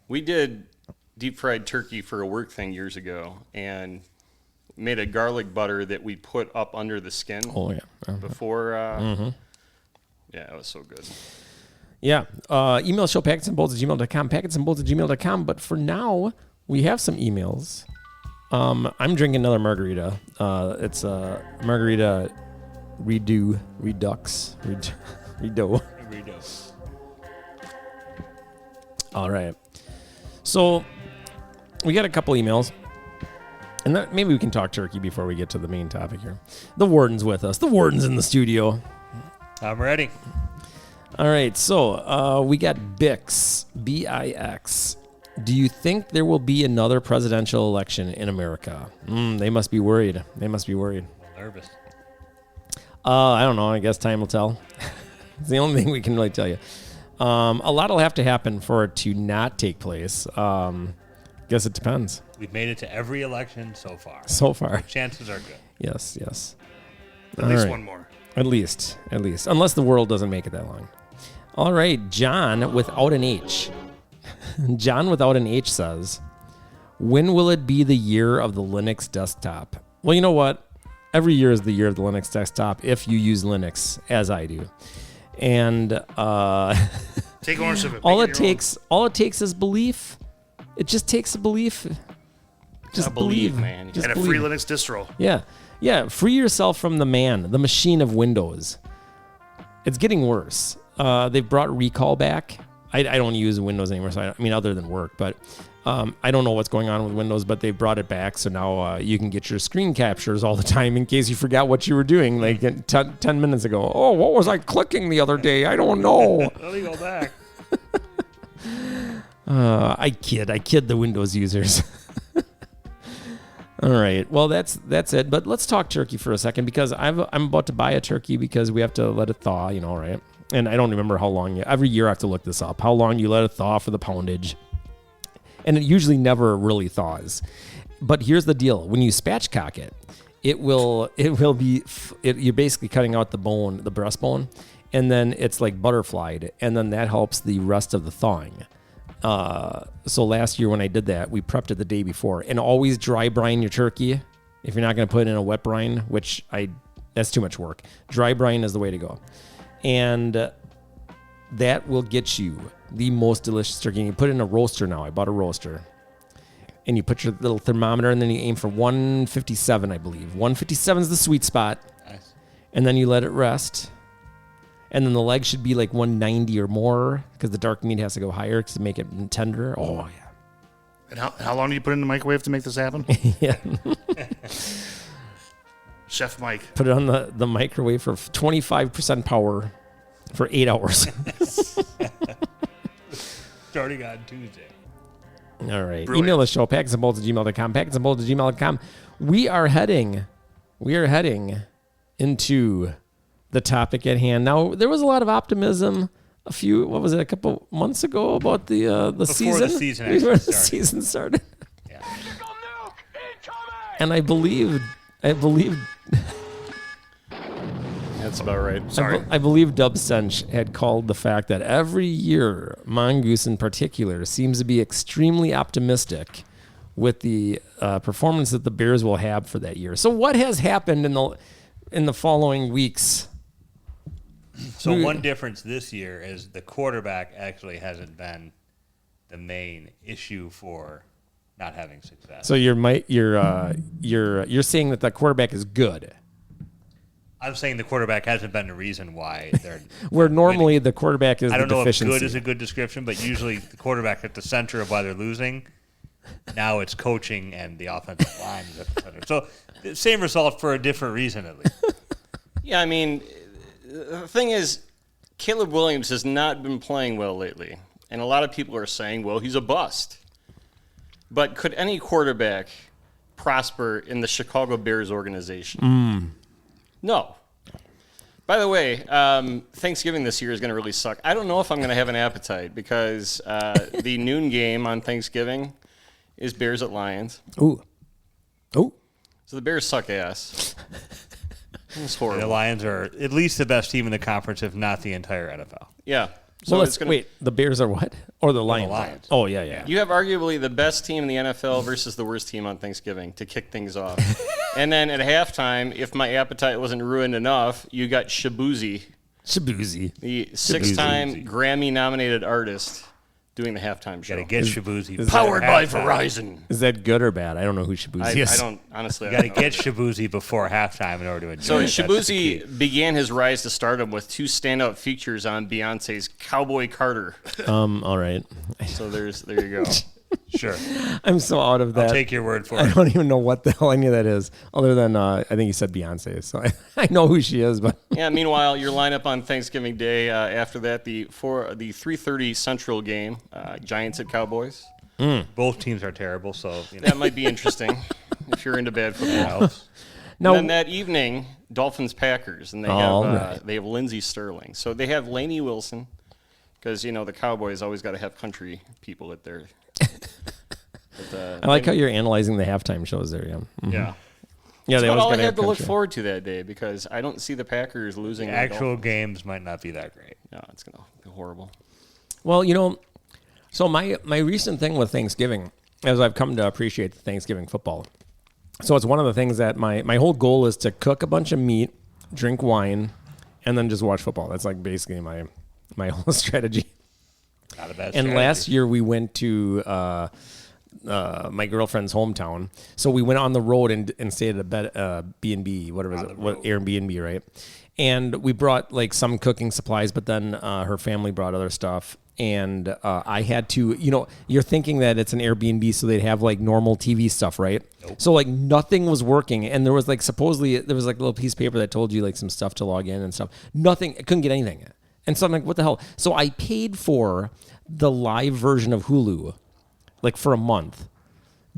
S3: We did deep fried turkey for a work thing years ago and made a garlic butter that we put up under the skin
S1: Oh, yeah.
S3: before. Yeah, it was so good.
S1: Yeah. Email show packetsandbolts@gmail.com, packetsandbolts@gmail.com. But for now, we have some emails. I'm drinking another margarita. It's a margarita redo. All right. So we got a couple emails. And maybe we can talk turkey before we get to the main topic here. The Warden's with us. The Warden's in the studio.
S2: I'm ready.
S1: All right, so we got Bix, B-I-X. Do you think there will be another presidential election in America? They must be worried.
S2: Nervous.
S1: I don't know. I guess time will tell. It's the only thing we can really tell you. A lot will have to happen for it to not take place. Guess it depends.
S2: We've made it to every election so far.
S1: So far.
S2: Chances are good.
S1: Yes.
S5: At
S1: All
S5: least
S1: right.
S5: one more.
S1: At least. Unless the world doesn't make it that long. All right, John without an H. John without an H says, when will it be the year of the Linux desktop? Well, you know what? Every year is the year of the Linux desktop if you use Linux, as I do. And
S5: Take ownership of it.
S1: all
S5: Make
S1: it
S5: your own.
S1: takes is belief. It just takes a belief. Just
S3: Gotta believe, man.
S1: Just
S5: And a
S1: believe.
S5: free Linux distro.
S1: Yeah. Free yourself from the machine of Windows. It's getting worse. They've brought recall back. I don't use Windows anymore, so I mean, other than work, but I don't know what's going on with Windows, but they brought it back, so now you can get your screen captures all the time in case you forgot what you were doing like 10 minutes ago. Oh, what was I clicking the other day? I don't know.
S2: Let me go back.
S1: I kid the Windows users. All right. Well, that's it. But let's talk turkey for a second because I'm about to buy a turkey because we have to let it thaw, right? And I don't remember how long. Every year I have to look this up. How long you let it thaw for the poundage. And it usually never really thaws. But here's the deal. When you spatchcock it, you're basically cutting out the bone, the breastbone, and then it's like butterflied. And then that helps the rest of the thawing. So last year when I did that, we prepped it the day before. And always dry brine your turkey. If you're not going to put it in a wet brine, that's too much work. Dry brine is the way to go. And that will get you the most delicious turkey. And you put it in a roaster now. I bought a roaster. And you put your little thermometer and then you aim for 157, I believe. 157 is the sweet spot.
S2: Nice.
S1: And then you let it rest. And then the leg should be like 190 or more because the dark meat has to go higher to make it tender. Oh, yeah.
S5: And how long do you put it in the microwave to make this happen?
S1: Yeah.
S5: Chef Mike.
S1: Put it on the microwave for 25% power for 8 hours.
S2: Starting on Tuesday.
S1: All right.
S5: Brilliant.
S1: Email the show, packetsandbolts@gmail.com, packetsandbolts@gmail.com. We are heading into the topic at hand. Now, there was a lot of optimism a couple months ago about the season.
S2: Before the season actually
S1: Before the
S2: started.
S1: season started.
S2: Yeah.
S1: And I believe
S3: That's about right.
S5: Sorry.
S1: I believe Dub Sench had called the fact that every year, Mongoose in particular, seems to be extremely optimistic with the performance that the Bears will have for that year. So what has happened in the following weeks?
S2: So one difference this year is the quarterback actually hasn't been the main issue for not having success.
S1: So you're saying that the quarterback is good,
S2: I'm saying the quarterback hasn't been the reason why they're
S1: where normally the quarterback is
S2: I don't
S1: the
S2: know if
S1: deficiency.
S2: good is a good description, but usually the quarterback at the center of why they're losing. Now it's coaching and the offensive line is at the center. So the same result for a different reason at least.
S3: Yeah, I mean, the thing is, Caleb Williams has not been playing well lately. And a lot of people are saying, well, he's a bust. But could any quarterback prosper in the Chicago Bears organization? No. By the way, Thanksgiving this year is going to really suck. I don't know if I'm going to have an appetite because the noon game on Thanksgiving is Bears at Lions.
S1: Ooh.
S3: So the Bears suck ass. It's horrible.
S2: The Lions are at least the best team in the conference, if not the entire NFL.
S3: Yeah. So
S1: Well,
S3: it's gonna,
S1: wait, the Bears are what? Or the Lions?
S2: Lions.
S1: Oh, yeah.
S3: You have arguably the best team in the NFL versus the worst team on Thanksgiving to kick things off. And then at halftime, if my appetite wasn't ruined enough, you got Shabuzi,
S1: Shabuzi.
S3: the six-time Grammy-nominated artist, doing the halftime show.
S2: Got to get Shabuzi.
S3: Powered
S2: before
S3: by
S2: halftime.
S3: Verizon.
S1: Is that good or bad? I don't know who Shabuzi
S3: I
S1: is.
S3: don't, honestly.
S2: You got to get Shabuzi before halftime in order to enjoy
S3: So
S2: it. That's the key.
S3: Shabuzi began his rise to stardom with two standout features on Beyonce's Cowboy Carter.
S1: All right.
S3: So there you go.
S2: Sure.
S1: I'm so out of that.
S2: I'll take your word for
S1: I
S2: it.
S1: don't even know what the hell any of that is, other than I think you said Beyonce. So I know who she is, but
S3: Yeah. Meanwhile, your lineup on Thanksgiving Day. After that, the 3:30 Central game, Giants at Cowboys.
S2: Both teams are terrible, so you know.
S3: That might be interesting if you're into bad football.
S1: no.
S3: And then that evening, Dolphins Packers, and
S1: All
S3: they
S1: right.
S3: have Lindsey Sterling. So they have Laney Wilson, because the Cowboys always got to have country people at their.
S1: I like how you're analyzing the halftime shows there. Yeah. Mhm.
S3: Yeah.
S1: Yeah. They
S3: But
S1: always
S3: all I
S1: gotta
S3: had
S1: have
S3: to look
S1: country.
S3: forward to that day because I don't see the Packers losing.
S2: The
S3: to the
S2: actual
S3: Dolphins.
S2: games might not be that great.
S3: No, it's gonna be horrible.
S1: Well, so my recent thing with Thanksgiving, as I've come to appreciate the Thanksgiving football. So it's one of the things that my whole goal is to cook a bunch of meat, drink wine, and then just watch football. That's like basically my whole strategy.
S2: Not a bad
S1: And
S2: strategy.
S1: last year we went to my girlfriend's hometown. So we went on the road and stayed at a B&B, whatever it is, Airbnb, right? And we brought like some cooking supplies, but then her family brought other stuff. And I had to, you're thinking that it's an Airbnb, so they'd have like normal TV stuff, right? Nope. So like nothing was working. And there was like supposedly, there was like a little piece of paper that told you like some stuff to log in and stuff. Nothing, I couldn't get anything. And so I'm like, what the hell? So I paid for the live version of Hulu, like for a month,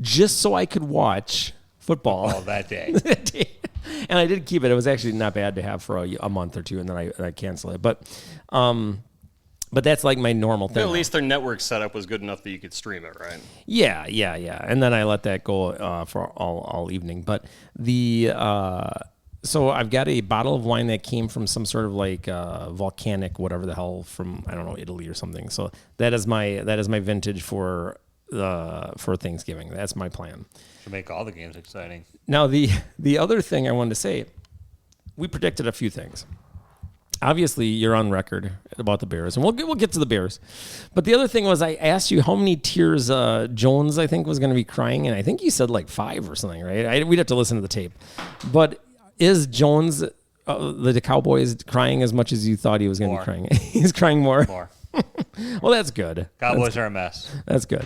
S1: just so I could watch football
S2: all that day.
S1: And I did keep it. It was actually not bad to have for a month or two, and then I canceled it. But that's like my normal thing.
S3: But at least their network setup was good enough that you could stream it, right?
S1: Yeah. And then I let that go for all evening. But so I've got a bottle of wine that came from some sort of like volcanic, whatever the hell, from I don't know, Italy or something. So that is my vintage for Thanksgiving. That's my plan.
S2: To make all the games exciting.
S1: Now the other thing I wanted to say, we predicted a few things. Obviously, you're on record about the Bears, and we'll get to the Bears. But the other thing was I asked you how many tears Jones, I think, was going to be crying, and I think you said like 5 or something, right? We'd have to listen to the tape. But is Jones, the Cowboys, crying as much as you thought he was going to be crying? He's crying more?
S2: More.
S1: Well, that's good.
S2: Cowboys are a mess.
S1: That's good.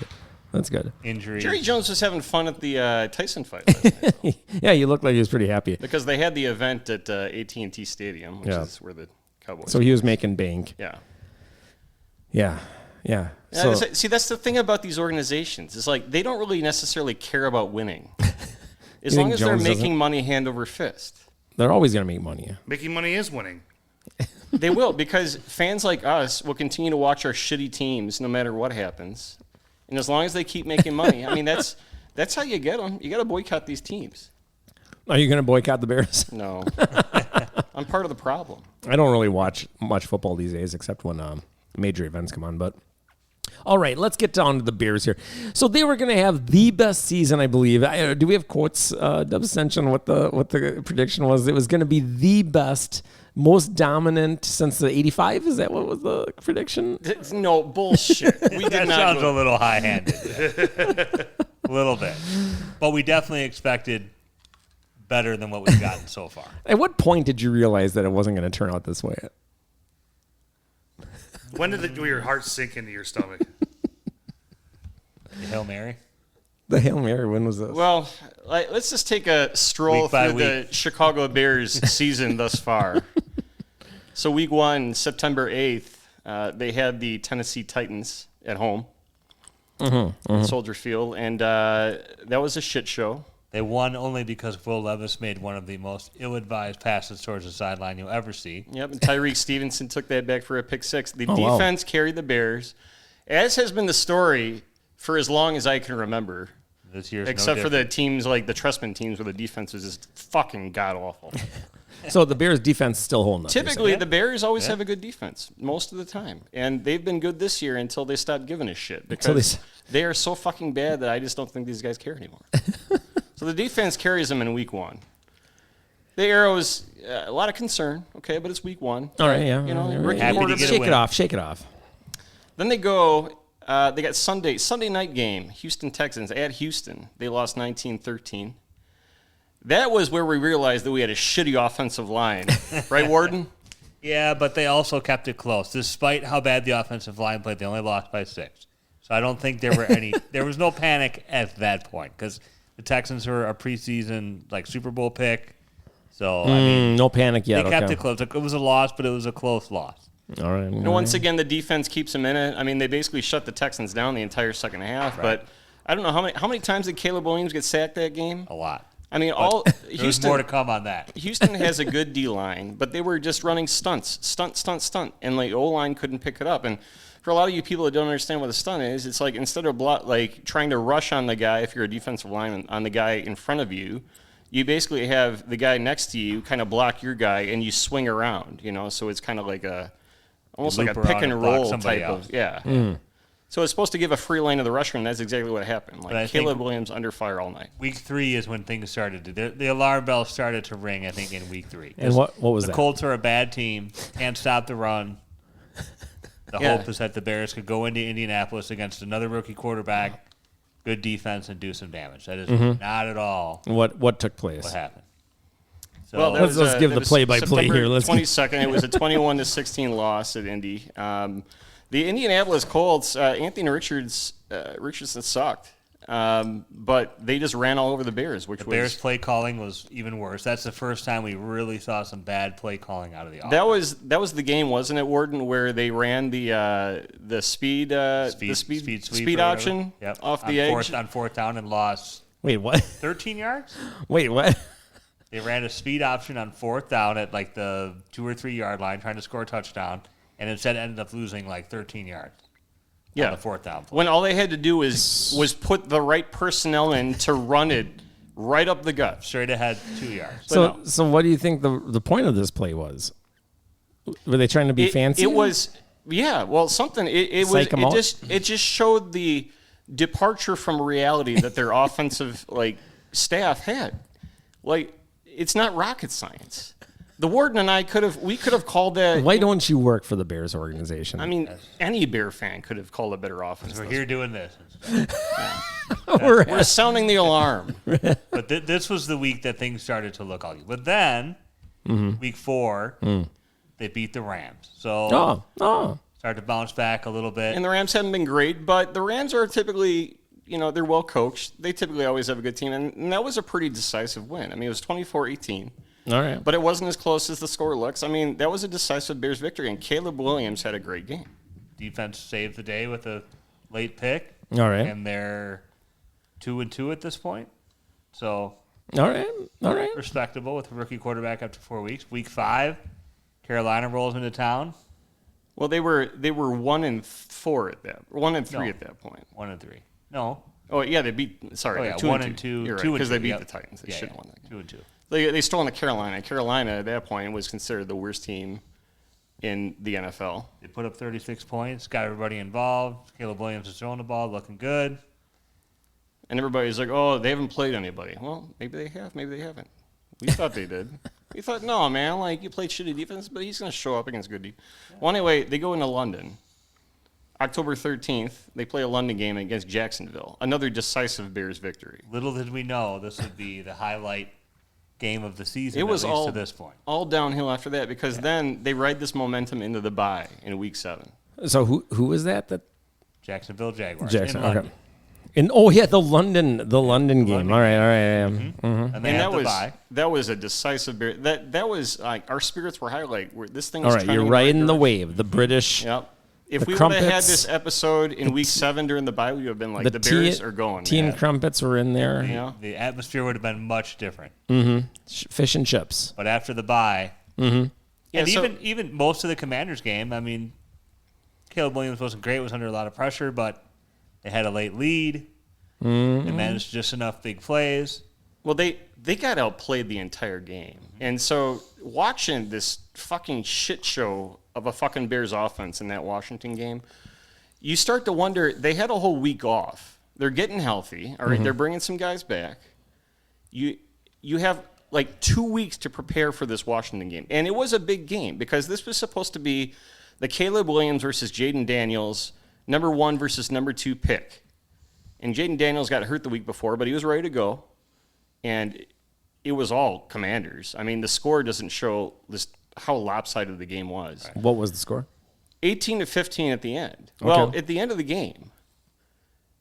S1: That's good.
S2: Injuries.
S3: Jerry Jones was having fun at the Tyson fight last night,
S1: Yeah, you looked like he was pretty happy.
S3: because they had the event at AT&T Stadium, which
S1: Yeah.
S3: is where the Cowboys.
S1: So he was making bank.
S3: yeah.
S1: Yeah.
S3: Yeah,
S1: So,
S3: see, that's the thing about these organizations. It's like they don't really necessarily care about winning, as
S1: You
S3: long
S1: think
S3: as they're
S1: Jones
S3: making
S1: doesn't?
S3: money hand over fist.
S1: they're always going to make money.
S5: Making money is winning.
S3: They will, because fans like us will continue to watch our shitty teams no matter what happens. And as long as they keep making money, I mean, that's how you get them. You got to boycott these teams.
S1: Are you going to boycott the Bears?
S3: No. I'm part of the problem.
S1: I don't really watch much football these days except when major events come on. But all right, let's get down to the Bears here. So they were going to have the best season, I believe. Do we have quotes, Dub Ascension, what the prediction was? It was going to be the best, most dominant since the 85. Is that what was the prediction?
S3: No, bullshit. We
S2: That
S3: did not
S2: sounds
S3: go-
S2: a little high-handed. A little bit. But we definitely expected better than what we've gotten so far.
S1: At what point did you realize that it wasn't going to turn out this way?
S5: When did your heart sink into your stomach?
S2: The Hail Mary.
S1: The Hail Mary, when was this?
S3: Well, let's just take a stroll
S2: Week by
S3: through the Chicago Bears season thus far. So week 1, September 8th, they had the Tennessee Titans at home, Soldier Field, and that was a shit show.
S2: They won only because Will Levis made one of the most ill-advised passes towards the sideline you'll ever see.
S3: Yep, and Tyreek Stevenson took that back for a pick 6. The
S1: Oh, wow.
S3: defense carried the Bears, as has been the story for as long as I can remember.
S2: This year's
S3: Except
S2: no
S3: for the
S2: different.
S3: teams like the Trustman teams where the defense was just fucking god-awful.
S1: So the Bears' defense is still holding up. you're
S3: Typically,
S1: saying?
S3: the Bears always
S2: Yeah.
S3: have a good defense most of the time. And they've been good this year until they stopped giving a shit.
S1: Until
S3: Because they are so fucking bad that I just don't think these guys care anymore. So the defense carries them in week 1. The Arrows, a lot of concern, okay, but it's week 1.
S1: All right, yeah.
S3: You know,
S1: yeah,
S3: rookie
S1: yeah.
S2: Happy to
S3: quarterback.
S2: get a
S1: Shake
S2: win.
S1: it off, shake it off.
S3: Then they go, they got Sunday night game, Houston Texans at Houston. They lost 19-13. That was where we realized that we had a shitty offensive line. Right, Warden?
S2: Yeah, but they also kept it close. Despite how bad the offensive line played, they only lost by 6. So I don't think there were any. There was no panic at that point because the Texans were a preseason Super Bowl pick. So I mean,
S1: No panic yet.
S2: they kept
S1: okay.
S2: it close. It was a loss, but it was a close loss.
S1: All right.
S3: And once again, the defense keeps them in it. I mean, they basically shut the Texans down the entire second half. But I don't know how many times did Caleb Williams get sacked that game?
S2: A lot.
S3: I mean,
S2: There's more to come on that.
S3: Houston has a good D line, but they were just running stunt, and O-line couldn't pick it up. And for a lot of you people that don't understand what a stunt is, it's like instead of trying to rush on the guy if you're a defensive lineman on the guy in front of you, you basically have the guy next to you kind of block your guy and you swing around. So it's kind of like almost like a
S2: loop
S3: pick
S2: around
S3: and
S2: and block
S3: roll
S2: somebody
S3: type
S2: else.
S3: of So it's supposed to give a free lane to the rusher, and that's exactly what happened.
S2: But I
S3: Like
S2: think-
S3: Caleb Williams under fire all night.
S2: Week 3 is when things started. The alarm bell started to ring, I think, in week 3.
S1: And what was
S2: the
S1: that?
S2: Colts are a bad team. Can't stop the run. The
S3: Yeah.
S2: hope is that the Bears could go into Indianapolis against another rookie quarterback, good defense, and do some damage. That is not at all
S1: What took place?
S2: what happened. So
S3: Well, that
S1: Let's
S3: was,
S1: just give
S3: that
S1: the
S3: was
S1: play-by-play
S3: September
S1: here. Let's
S3: 22nd. It was a 21-16 loss at Indy. The Indianapolis Colts, Anthony Richardson sucked, but they just ran all over the Bears, which
S2: the
S3: was
S2: Bears play calling was even worse. That's the first time we really saw some bad play calling out of the offense.
S3: that was the game, wasn't it, Warden, where they ran the speed
S2: sweep or
S3: option
S2: whatever. Yep.
S3: off the edge.
S2: On fourth down and lost
S1: Wait, what?
S2: 13 yards.
S1: Wait, what?
S2: They ran a speed option on fourth down at the 2 or 3 yard line, trying to score a touchdown, and instead ended up losing 13 yards.
S3: Yeah.
S2: On the fourth down play.
S3: When all they had to do was put the right personnel in to run it right up the gut.
S2: Straight ahead 2 yards.
S1: So what do you think the point of this play was? Were they trying to be fancy?
S3: It was, yeah. Well, something. It was.
S1: Psych 'em out?
S3: It just showed the departure from reality that their offensive staff had. It's not rocket science. The Warden and I could have called that.
S1: Why don't you work for the Bears organization?
S3: I mean, any Bear fan could have called a better offense.
S2: We're here doing this.
S3: We're sounding the alarm.
S2: But this was the week that things started to look ugly. But then, week 4, they beat the Rams. So started to bounce back a little bit.
S3: And the Rams haven't been great, but the Rams are typically, they're well coached. They typically always have a good team, and that was a pretty decisive win. I mean, it was 24-18.
S1: All right.
S3: But it wasn't as close as the score looks. I mean, that was a decisive Bears victory, and Caleb Williams had a great game.
S2: Defense saved the day with a late pick.
S1: All right.
S2: And they're 2-2 at this point. So
S1: All right.
S2: respectable with a rookie quarterback after 4 weeks. Week 5, Carolina rolls into town.
S3: Well, they were 1-4 at that, 1-3 at that point.
S2: 1-3. No.
S3: Oh yeah, they beat. Sorry,
S2: Oh, yeah,
S3: 2-2. You're right,
S2: 2-2,
S3: because they beat
S2: yep.
S3: the Titans. They
S2: Yeah,
S3: should have
S2: yeah.
S3: won that game.
S2: 2-2.
S3: They stole on the Carolina. Carolina at that point was considered the worst team in the NFL.
S2: They put up 36 points, got everybody involved. Caleb Williams is throwing the ball, looking good.
S3: And everybody's like, "Oh, they haven't played anybody." Well, maybe they have, maybe they haven't. We thought they did. We thought, no, man, like you played shitty defense, but he's going to show up against good defense. Well, anyway, they go into London. October 13th, they play a London game against Jacksonville. Another decisive Bears victory.
S2: Little did we know this would be the highlight game of the season,
S3: It was
S2: at least
S3: all
S2: to this point.
S3: all downhill after that because then they ride this momentum into the bye in Week 7.
S1: So who was that? That
S2: Jacksonville Jaguars
S1: Jackson.
S2: in London.
S1: Okay. And the London game. All right.
S2: And they
S3: And
S2: have the bye.
S3: that was a decisive Bear. That was like our spirits were highlight. This thing
S1: All
S3: was
S1: right,
S3: trending
S1: you're
S3: in the right
S1: riding the
S3: direction.
S1: wave. The British.
S3: Yep. If
S1: The
S3: we would have had
S1: Crumpets,
S3: this episode in Week 7 during the bye, we would have been like, the
S1: tea-
S3: Bears are going.
S1: Tea and
S3: man.
S1: crumpets were in there.
S3: Yeah.
S2: The atmosphere would have been much different.
S1: Fish and chips.
S2: But after the bye,
S3: Yeah,
S2: and
S3: so-
S2: even most of the Commanders game, I mean, Caleb Williams wasn't great, was under a lot of pressure, but they had a late lead. They managed just enough big plays.
S3: Well, they got outplayed the entire game. And so watching this fucking shit show of a fucking Bears offense in that Washington game, you start to wonder, they had a whole week off. They're getting healthy, all right? They're bringing some guys back. You have like 2 weeks to prepare for this Washington game. And it was a big game because this was supposed to be the Caleb Williams versus Jaden Daniels, number 1 versus number 2 pick. And Jaden Daniels got hurt the week before, but he was ready to go. And it was all Commanders. I mean, the score doesn't show this how lopsided the game was.
S1: What was the score?
S3: 18-15 at the end. Well,
S1: Okay.
S3: at the end of the game,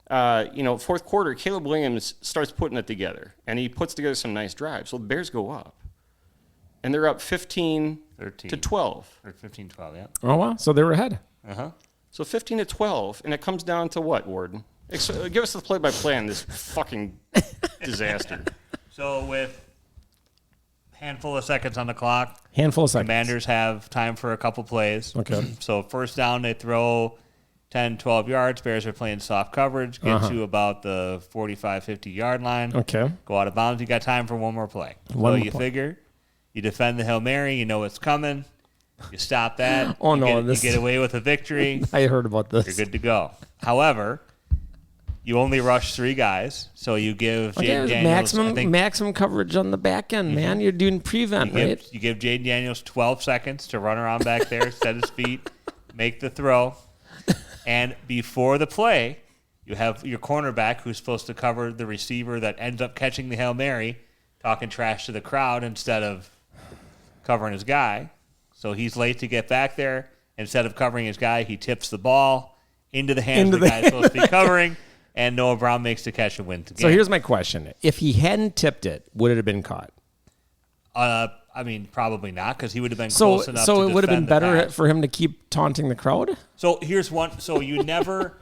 S3: fourth quarter, Caleb Williams starts putting it together, and he puts together some nice drives. So the Bears go up, and they're up 15
S2: 13.
S3: to 12.
S2: Or 15-12, yeah.
S1: Oh wow! So they were ahead.
S2: Uh-huh.
S3: So 15 to 12, and it comes down to what, Warden? Give us the play-by-play on this fucking disaster.
S2: So with handful of seconds on the clock,
S1: Handful of seconds.
S2: Commanders have time for a couple plays.
S1: Okay.
S2: So first down, they throw 10, 12 yards. Bears are playing soft coverage. Get to about the 45, 50-yard line.
S1: Okay.
S2: Go out of bounds. You got time for one more play.
S1: One
S2: so
S1: more
S2: you
S1: play.
S2: figure you defend the Hail Mary. You know what's coming. You stop that.
S1: Oh,
S2: you
S1: no,
S2: Get,
S1: this-
S2: you get away with a victory.
S1: I heard about this.
S2: You're good to go. However, you only rush 3 guys. So you give
S1: Okay,
S2: Jaden
S1: there's
S2: Daniels, I think,
S1: maximum coverage on the back end, man. You're doing prevent, right?
S2: you give Jaden Daniels 12 seconds to run around back there, set his feet, make the throw. And before the play, you have your cornerback who's supposed to cover the receiver that ends up catching the Hail Mary, talking trash to the crowd instead of covering his guy. So he's late to get back there. Instead of covering his guy, he tips the ball into the hands of the guy supposed to be covering, and Noah Brown makes the catch and wins the game.
S1: So here's my question: if he hadn't tipped it, would it have been caught?
S2: I mean, probably not, because he would have been
S1: So,
S2: close enough
S1: so
S2: to
S1: it would have been
S2: defend the
S1: better
S2: pass.
S1: for him to keep taunting the crowd.
S2: So here's one. So you never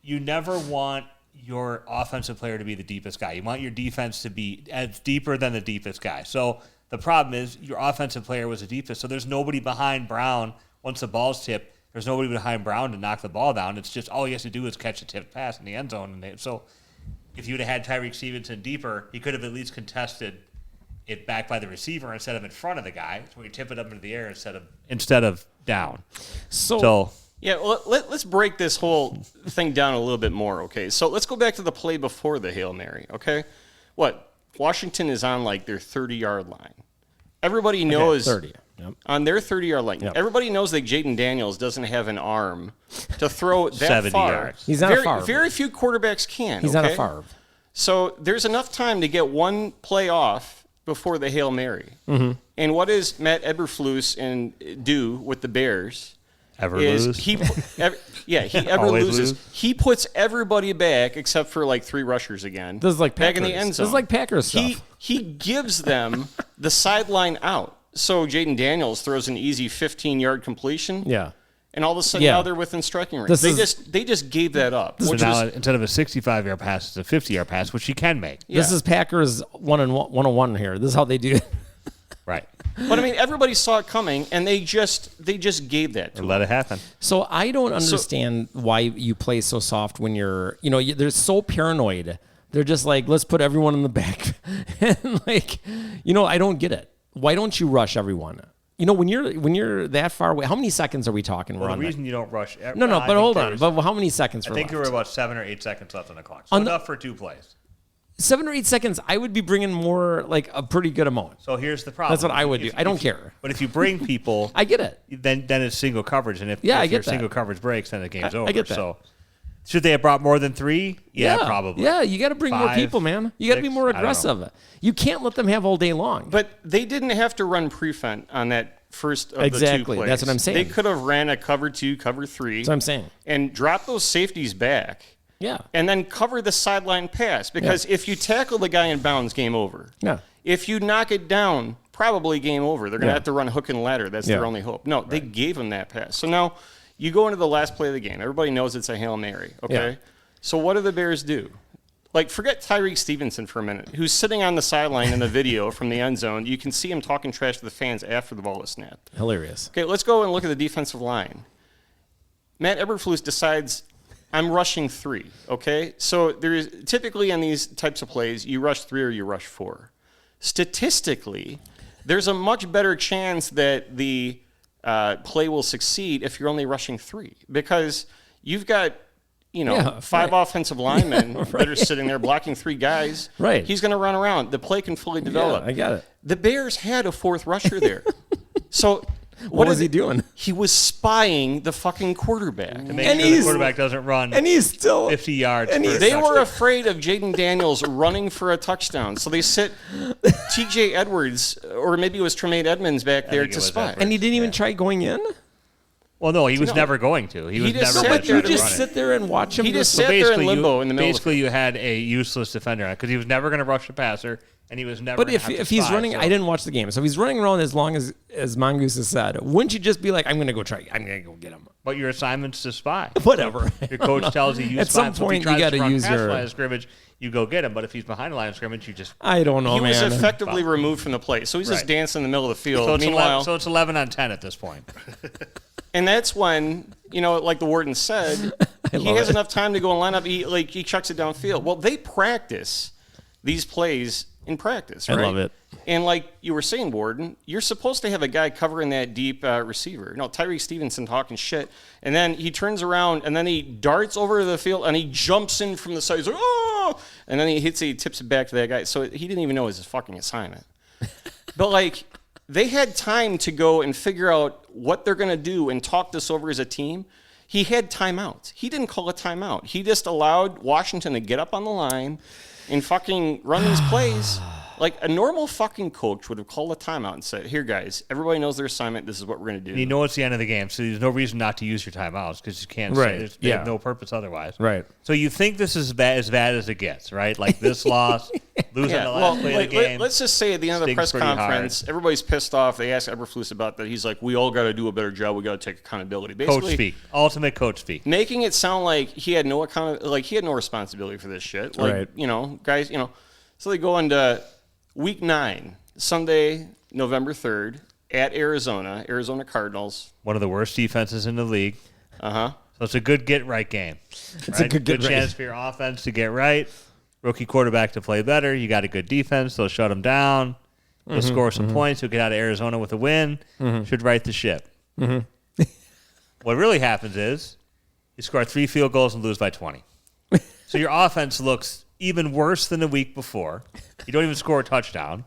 S2: want your offensive player to be the deepest guy. You want your defense to be as deeper than the deepest guy. So the problem is your offensive player was the deepest. So there's nobody behind Brown once the ball's tipped. There's nobody behind Brown to knock the ball down. It's just all he has to do is catch a tipped pass in the end zone. And so if you would have had Tyreek Stevenson deeper, he could have at least contested it back by the receiver instead of in front of the guy. So you tip it up into the air instead of down. So
S3: Yeah, well, let's break this whole thing down a little bit more, okay? So let's go back to the play before the Hail Mary, okay? What? Washington is on, like, their 30-yard line. Everybody knows
S1: 30. Yep.
S3: on their 30-yard line.
S1: Yep.
S3: Everybody knows that Jaden Daniels doesn't have an arm to throw that
S2: 70
S3: far.
S2: yards.
S1: He's not a
S3: very,
S1: Favre.
S3: very few quarterbacks can.
S1: He's
S3: okay?
S1: not a Favre.
S3: So there's enough time to get one play off before the Hail Mary.
S1: Mm-hmm.
S3: And what does Matt Eberflus do with the Bears?
S2: ever
S3: Is
S2: lose?
S3: he ever
S2: Always
S3: loses.
S2: lose.
S3: He puts everybody back except for like 3 rushers again.
S1: This is like
S3: back
S1: Packers.
S3: in the end zone.
S1: This is like Packers stuff.
S3: He gives them the sideline out. So Jaden Daniels throws an easy 15-yard completion.
S1: Yeah.
S3: And all of a sudden
S1: Yeah.
S3: now they're within striking range.
S1: This
S3: They just gave that up.
S2: So
S3: Which
S2: now
S3: was,
S2: instead of a 65-yard pass, it's a 50-yard pass, which he can make.
S1: This is Packers 101 here. This is how they do it.
S2: Right.
S3: But I mean, everybody saw it coming, and they just gave that to
S2: Or
S3: them.
S2: let it happen.
S1: So I don't understand why you play so soft when you're, they're so paranoid. They're just like, let's put everyone in the back. And like, I don't get it. Why don't you rush everyone? When you're that far away, how many seconds are we talking?
S2: Well, the reason you don't rush.
S1: No, but hold on. But how many seconds?
S2: I think there
S1: left?
S2: were about 7 or 8 seconds left on the clock. So enough for 2 plays.
S1: 7 or 8 seconds. I would be bringing more, like a pretty good amount.
S2: So here's the problem.
S1: That's what I would do. I don't care.
S2: But if you bring people,
S1: I get it.
S2: then it's single coverage, and if
S1: I
S2: your
S1: get that.
S2: single coverage breaks, then the game's over.
S1: I get that.
S2: So should they have brought more than 3? Yeah, probably.
S1: Yeah, you got to bring more
S2: 5,
S1: people, man. You got to be
S2: 6,
S1: more
S2: I don't know.
S1: aggressive. You can't let them have all day long.
S3: But they didn't have to run prevent on that first of the 2
S1: Exactly.
S3: plays.
S1: That's what I'm saying.
S3: They could have ran a cover 2, cover 3.
S1: That's what I'm saying.
S3: And dropped those safeties back.
S1: Yeah.
S3: And then cover the sideline pass. Because if you tackle the guy in bounds, game over.
S1: Yeah.
S3: If you knock it down, probably game over. They're going to have to run hook and ladder. That's their only hope. No, they gave him that pass. So now you go into the last play of the game. Everybody knows it's a Hail Mary, okay?
S1: Yeah.
S3: So what do the Bears do? Like, forget Tyreek Stevenson for a minute, who's sitting on the sideline in the video from the end zone. You can see him talking trash to the fans after the ball is snapped.
S1: Hilarious.
S3: Okay, let's go and look at the defensive line. Matt Eberflus decides, I'm rushing 3, okay? So there's typically on these types of plays, you rush 3 or you rush 4. Statistically, there's a much better chance that the play will succeed if you're only rushing 3 because you've got 5 offensive linemen that are sitting there blocking 3 guys.
S1: Right.
S3: He's going to run around. The play can fully develop.
S1: I got it.
S3: The Bears had a 4th rusher there. So
S1: What was he doing?
S3: He was spying the fucking quarterback.
S2: To make sure the quarterback doesn't run
S1: And he's still
S2: 50 yards.
S1: and
S2: for a
S3: They
S2: touchdown.
S3: were afraid of Jaden Daniels running for a touchdown. So they sit TJ Edwards, or maybe it was Tremaine Edmonds back there
S2: think it
S3: to
S2: was
S3: spy.
S2: Edwards.
S1: And he didn't even try going in?
S2: Well, no, he was
S3: No.
S2: never going to. He was
S3: just
S2: never
S3: sat
S2: going
S1: But
S2: to
S1: you
S3: there
S1: just
S3: run it.
S1: sit there and watch him.
S3: He just
S1: just
S3: sat there in limbo in the middle of the
S2: Basically, you had a useless defender because he was never going to rush the passer, and he was never.
S1: But
S2: gonna have to
S1: if he's
S2: spy,
S1: running,
S2: so-
S1: I didn't watch the game. So if he's running around as long as Mongoose has said, wouldn't you just be like, I'm going to go try, I'm going to go get him?
S2: But your assignment's to spy.
S1: Whatever.
S2: Your coach tells you use
S1: At some
S2: spy. So if he
S1: point, you
S2: tries
S1: got to
S2: run
S1: use
S2: past
S1: your.
S2: line of scrimmage. You go get him. But if he's behind the line of scrimmage, you just.
S1: I don't know,
S3: He was
S1: man.
S3: effectively removed from the play. So he's just
S2: Right.
S3: dancing in the middle of the field.
S2: So it's,
S3: Meanwhile,
S2: 11-on-10 at this point.
S3: and that's when, like the Warden said, he
S1: love
S3: has
S1: it.
S3: enough time to go and line up. He chucks it downfield. Well, they practice these plays in practice,
S1: I
S3: right?
S1: love it.
S3: And like you were saying, Warden, you're supposed to have a guy covering that deep receiver. Tyreek Stevenson talking shit, and then he turns around and then he darts over to the field and he jumps in from the side. He's like, oh! And then he tips it back to that guy. So he didn't even know it was his fucking assignment. But they had time to go and figure out what they're going to do and talk this over as a team. He had timeouts. He didn't call a timeout. He just allowed Washington to get up on the line and fucking run these plays. Like a normal fucking coach would have called a timeout and said, here, guys, everybody knows their assignment. This is what we're going to do.
S2: You know it's the end of the game, so there's no reason not to use your timeouts because you can't.
S1: Right.
S2: They have
S1: Yeah.
S2: no purpose otherwise.
S1: Right.
S2: So you think this is as bad as it gets, right? Like this loss, losing
S3: Yeah,
S2: the
S3: well,
S2: last play of the game.
S3: let's just say at the end of the
S2: stings
S3: press
S2: pretty hard.
S3: conference, everybody's pissed off. They ask Eberflus about that. He's like, we all got to do a better job. We got to take accountability.
S2: Coach speak. Ultimate coach speak.
S3: Making it sound like he had no he had no responsibility for this shit. Like,
S1: Right.
S3: Guys, So they go into Week 9, Sunday, November 3rd, at Arizona Cardinals.
S2: One of the worst defenses in the league.
S3: Uh-huh.
S2: So it's a good get-right game.
S1: It's a good get-right.
S2: chance for your offense to get right. Rookie quarterback to play better. You got a good defense. They'll shut them down. They'll score some points. You'll get out of Arizona with a win. Should right the ship. What really happens is you score 3 field goals and lose by 20. So your offense looks even worse than the week before. You don't even score a touchdown.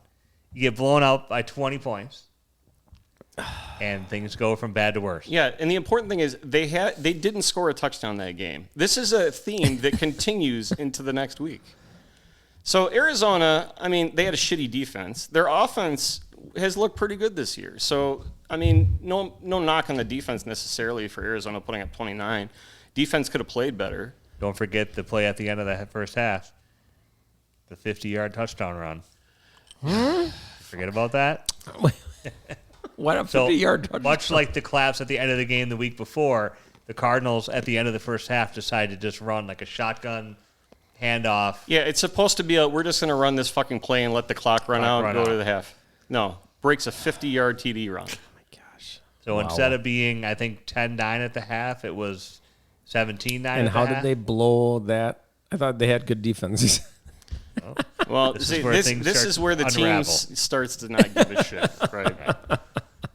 S2: You get blown out by 20 points. And things go from bad to worse.
S3: Yeah, and the important thing is they didn't score a touchdown that game. This is a theme that continues into the next week. So Arizona, they had a shitty defense. Their offense has looked pretty good this year. So, no knock on the defense necessarily for Arizona putting up 29. Defense could have played better.
S2: Don't forget the play at the end of the first half. The 50-yard touchdown run. Forget about that?
S1: What a
S2: So,
S1: 50-yard touchdown.
S2: much like the collapse at the end of the game the week before, the Cardinals at the end of the first half decided to just run like a shotgun handoff.
S3: Yeah, it's supposed to be we're just going to run this fucking play and let the clock run out and go to the half. No. breaks a 50-yard TD run.
S2: So instead of being, I think, 10-9 at the half, it was 17-9
S1: And how did they blow that? I thought they had good defenses.
S3: Well,
S2: This
S3: this
S2: is where things
S3: is
S2: start
S3: where the
S2: to
S3: team
S2: unravel.
S3: starts to not give a shit. Right.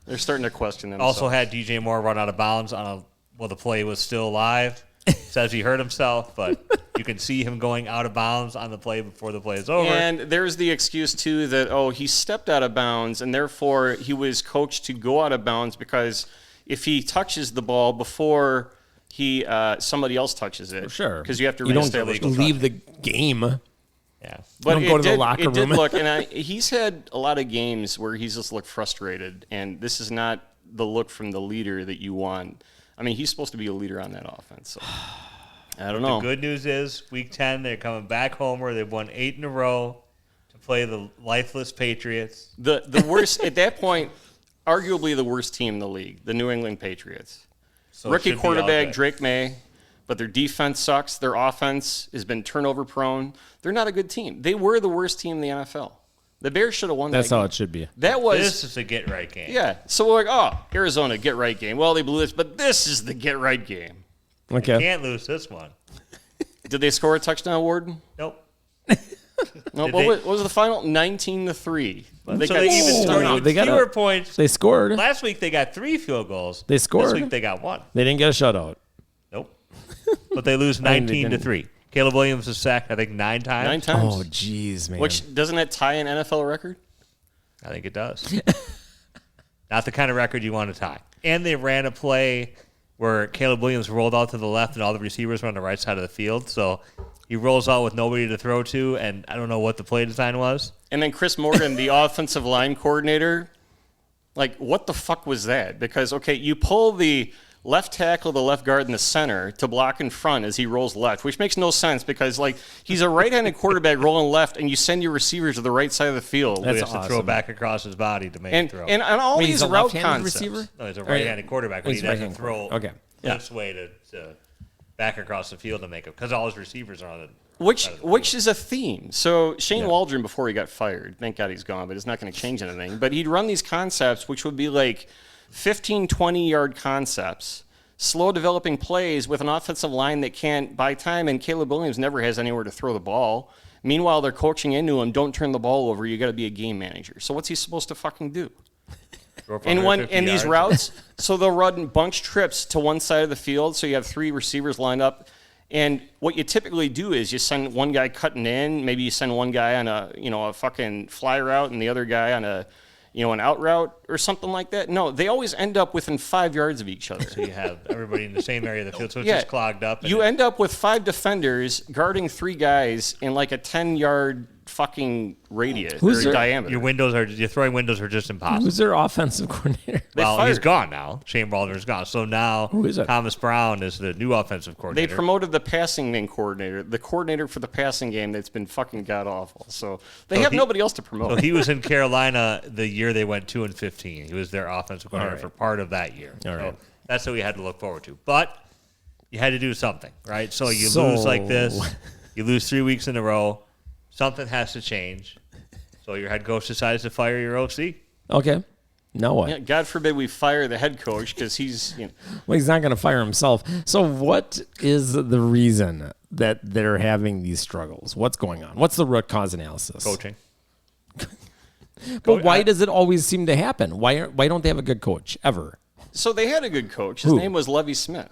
S3: They're starting to question themselves.
S2: Also had DJ Moore run out of bounds the play was still alive. Says he hurt himself, but you can see him going out of bounds on the play before the play is over.
S3: And there's the excuse, too, that, he stepped out of bounds, and therefore he was coached to go out of bounds because if he touches the ball before somebody else touches it.
S1: Sure.
S3: Because you have to
S1: you don't
S3: reestablish
S1: leave the game.
S2: Yeah.
S3: But
S1: don't go to the locker
S3: it did
S1: room.
S3: look, and he's had a lot of games where he's just looked frustrated, and this is not the look from the leader that you want. I mean, he's supposed to be a leader on that offense. So. I don't know.
S2: The good news is, Week 10, they're coming back home where they've won 8 in a row to play the lifeless Patriots.
S3: The worst, at that point, arguably the worst team in the league, the New England Patriots.
S2: So it
S3: Rookie
S2: should be all
S3: quarterback
S2: good.
S3: Drake May, but their defense sucks. Their offense has been turnover prone. They're not a good team. They were the worst team in the NFL. The Bears should have won
S1: That's
S3: that
S1: how
S3: game.
S1: it should be.
S3: That was
S2: This is a get-right game.
S3: yeah. So we're like, Arizona get right game. Well, they blew this, but this is the get right game.
S1: Okay.
S2: Can't lose this one.
S3: Did they score a touchdown, Warden?
S2: Nope.
S3: No.
S2: Did
S3: What
S2: they-
S3: was the final? 19-3.
S2: So they even scored
S1: They
S2: even
S1: got
S2: fewer
S1: a-
S2: points.
S1: They scored.
S2: Last week they got 3 field goals.
S1: They scored.
S2: This week they got 1.
S1: They didn't get a shutout.
S2: Nope. But they lose
S1: I mean, they
S2: 19-3. Caleb Williams is sacked, I think, 9 times.
S3: 9 times.
S1: Oh, jeez, man.
S3: Which doesn't that tie an NFL record?
S2: I think it does. Not the kind of record you want to tie. And they ran a play where Caleb Williams rolled out to the left and all the receivers were on the right side of the field. So he rolls out with nobody to throw to, and I don't know what the play design was.
S3: And then Chris Morgan, the offensive line coordinator, like, what the fuck was that? Because, okay, you pull the left tackle, the left guard, and the center to block in front as he rolls left, which makes no sense because, like, he's a right-handed quarterback rolling left, and you send your receivers to the right side of the field.
S1: That's
S2: He has to throw
S1: awesome.
S2: back across his body to make
S3: and,
S2: a throw.
S3: and on all
S1: Wait,
S3: these
S1: he's a
S3: route
S1: left-handed
S3: concepts.
S1: receiver?
S2: No, he's a right-handed quarterback, but
S1: He's
S2: he doesn't
S1: right-handed
S2: throw
S1: quarterback. Okay.
S2: this way to back across the field to make it because all his receivers are on the
S3: Which is a theme. So Shane Waldron, before he got fired, thank God he's gone, but it's not going to change anything. But he'd run these concepts, which would be like 15, 20-yard concepts, slow developing plays with an offensive line that can't buy time, and Caleb Williams never has anywhere to throw the ball. Meanwhile, they're coaching into him, don't turn the ball over, you got to be a game manager. So what's he supposed to fucking do? And these routes, so they'll run bunch trips to one side of the field, so you have 3 receivers lined up. And what you typically do is you send one guy cutting in, maybe you send one guy on a fucking fly route and the other guy on an out route or something like that. No, they always end up within 5 yards of each other.
S2: So you have everybody in the same area of the field, so it's
S3: Yeah.
S2: just clogged up. and
S3: You
S2: it-
S3: end up with 5 defenders guarding 3 guys in like a 10-yard fucking radius
S1: Who's
S3: or
S1: their-
S3: diameter.
S2: your throwing windows are just impossible.
S1: Who's their offensive coordinator?
S2: Well,
S3: fired-
S2: he's gone now. Shane Waldron's gone. So now
S1: Who is it?
S2: Thomas Brown is the new offensive
S3: They
S2: coordinator.
S3: promoted the passing game coordinator, the coordinator for the passing game that's been fucking god awful. So they
S2: So
S3: have
S2: he-
S3: nobody else to promote.
S2: So he was in Carolina the year they went 2-15. He was their offensive coordinator for part of that year.
S1: All right.
S2: So that's what we had to look forward to. But you had to do something, right? So you
S1: So-
S2: lose like this. You lose 3 weeks in a row. Something has to change. So your head coach decides to fire your OC.
S1: Okay. Now what?
S3: Yeah, God forbid we fire the head coach because he's
S1: Well, he's not going to fire himself. So what is the reason that they're having these struggles? What's going on? What's the root cause analysis?
S2: Coaching.
S1: But why does it always seem to happen? Why don't they have a good coach ever?
S3: so they had a good coach. His
S1: Who?
S3: name was Levy Smith,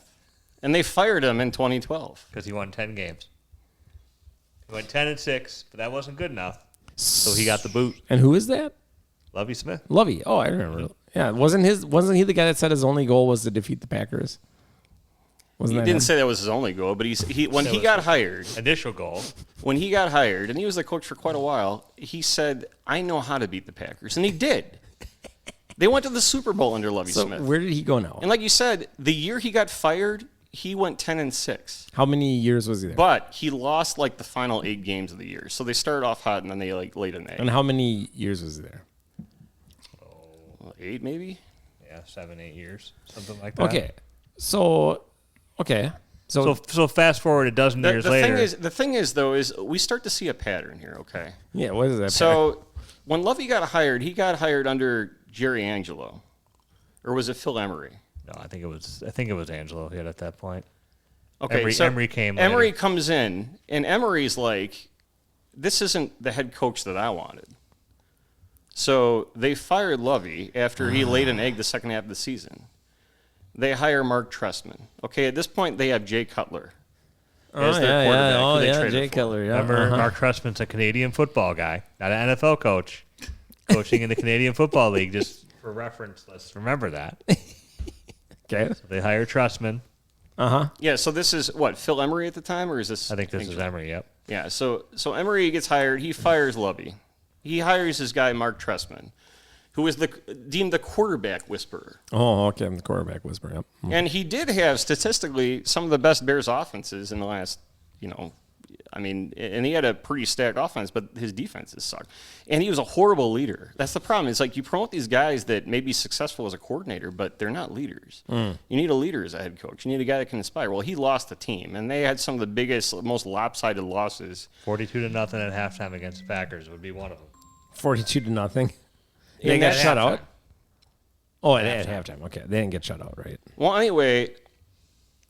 S3: and they fired him in 2012.
S2: Because he won 10 games. He went 10-6, but that wasn't good enough. So he got the boot.
S1: And who is that?
S2: Lovey Smith.
S1: Lovey. Oh, I remember. Yeah, wasn't he the guy that said his only goal was to defeat the Packers? Wasn't
S3: He
S1: that
S3: didn't
S1: him?
S3: say that was his only goal, but when he got hired,
S2: Initial goal.
S3: and he was the coach for quite a while, he said, "I know how to beat the Packers," and he did. They went to the Super Bowl under Lovey
S1: So
S3: Smith,
S1: where did he go now?
S3: and like you said, the year he got fired, he went 10-6.
S1: How many years was he there?
S3: But he lost like the final 8 games of the year. So they started off hot and then they like laid an egg.
S1: And how many years was he there?
S3: 8 maybe?
S2: Yeah, 7-8 years. Something like that.
S1: Okay. So, okay.
S2: So fast forward a dozen years later.
S3: The thing is, though, is we start to see a pattern here, okay?
S1: Yeah, what is that?
S3: So when Lovey got hired, he got hired under Jerry Angelo. Or was it Phil Emery?
S2: No, I think it was Angelo hit at that point.
S3: Okay,
S2: Emery came
S3: Emery
S2: later.
S3: comes in, and Emery's like, this isn't the head coach that I wanted. So they fired Lovey after he laid an egg the second half of the season. They hire Mark Trestman. Okay, at this point, they have Jay Cutler as their quarterback. who they traded
S1: Jay
S3: for.
S1: Cutler. Yeah,
S2: Remember, Mark Trestman's a Canadian football guy, not an NFL coach, coaching in the Canadian Football League. Just for reference, let's remember that.
S1: Okay.
S2: So they hire Trestman.
S3: Yeah, so this is, what, Phil Emery at the time, or is this?
S2: I think this is Emery, yep.
S3: Yeah, so Emery gets hired. He fires Lovey. He hires his guy, Mark Trestman, who is deemed the quarterback whisperer.
S1: Oh, okay. I'm the quarterback whisperer. Yep.
S3: And he did have, statistically, some of the best Bears offenses in the last, and he had a pretty stacked offense, but his defenses sucked. And he was a horrible leader. That's the problem. It's like you promote these guys that may be successful as a coordinator, but they're not leaders. You need a leader as a head coach. You need a guy that can inspire. Well, he lost the team, and they had some of the biggest, most lopsided losses.
S2: 42-0 at halftime against the Packers would be one of them.
S1: 42-0.
S3: In
S1: They got
S3: that
S1: shut
S3: halftime.
S1: out? Oh, at halftime. Okay. They didn't get shut out, right?
S3: Well, anyway,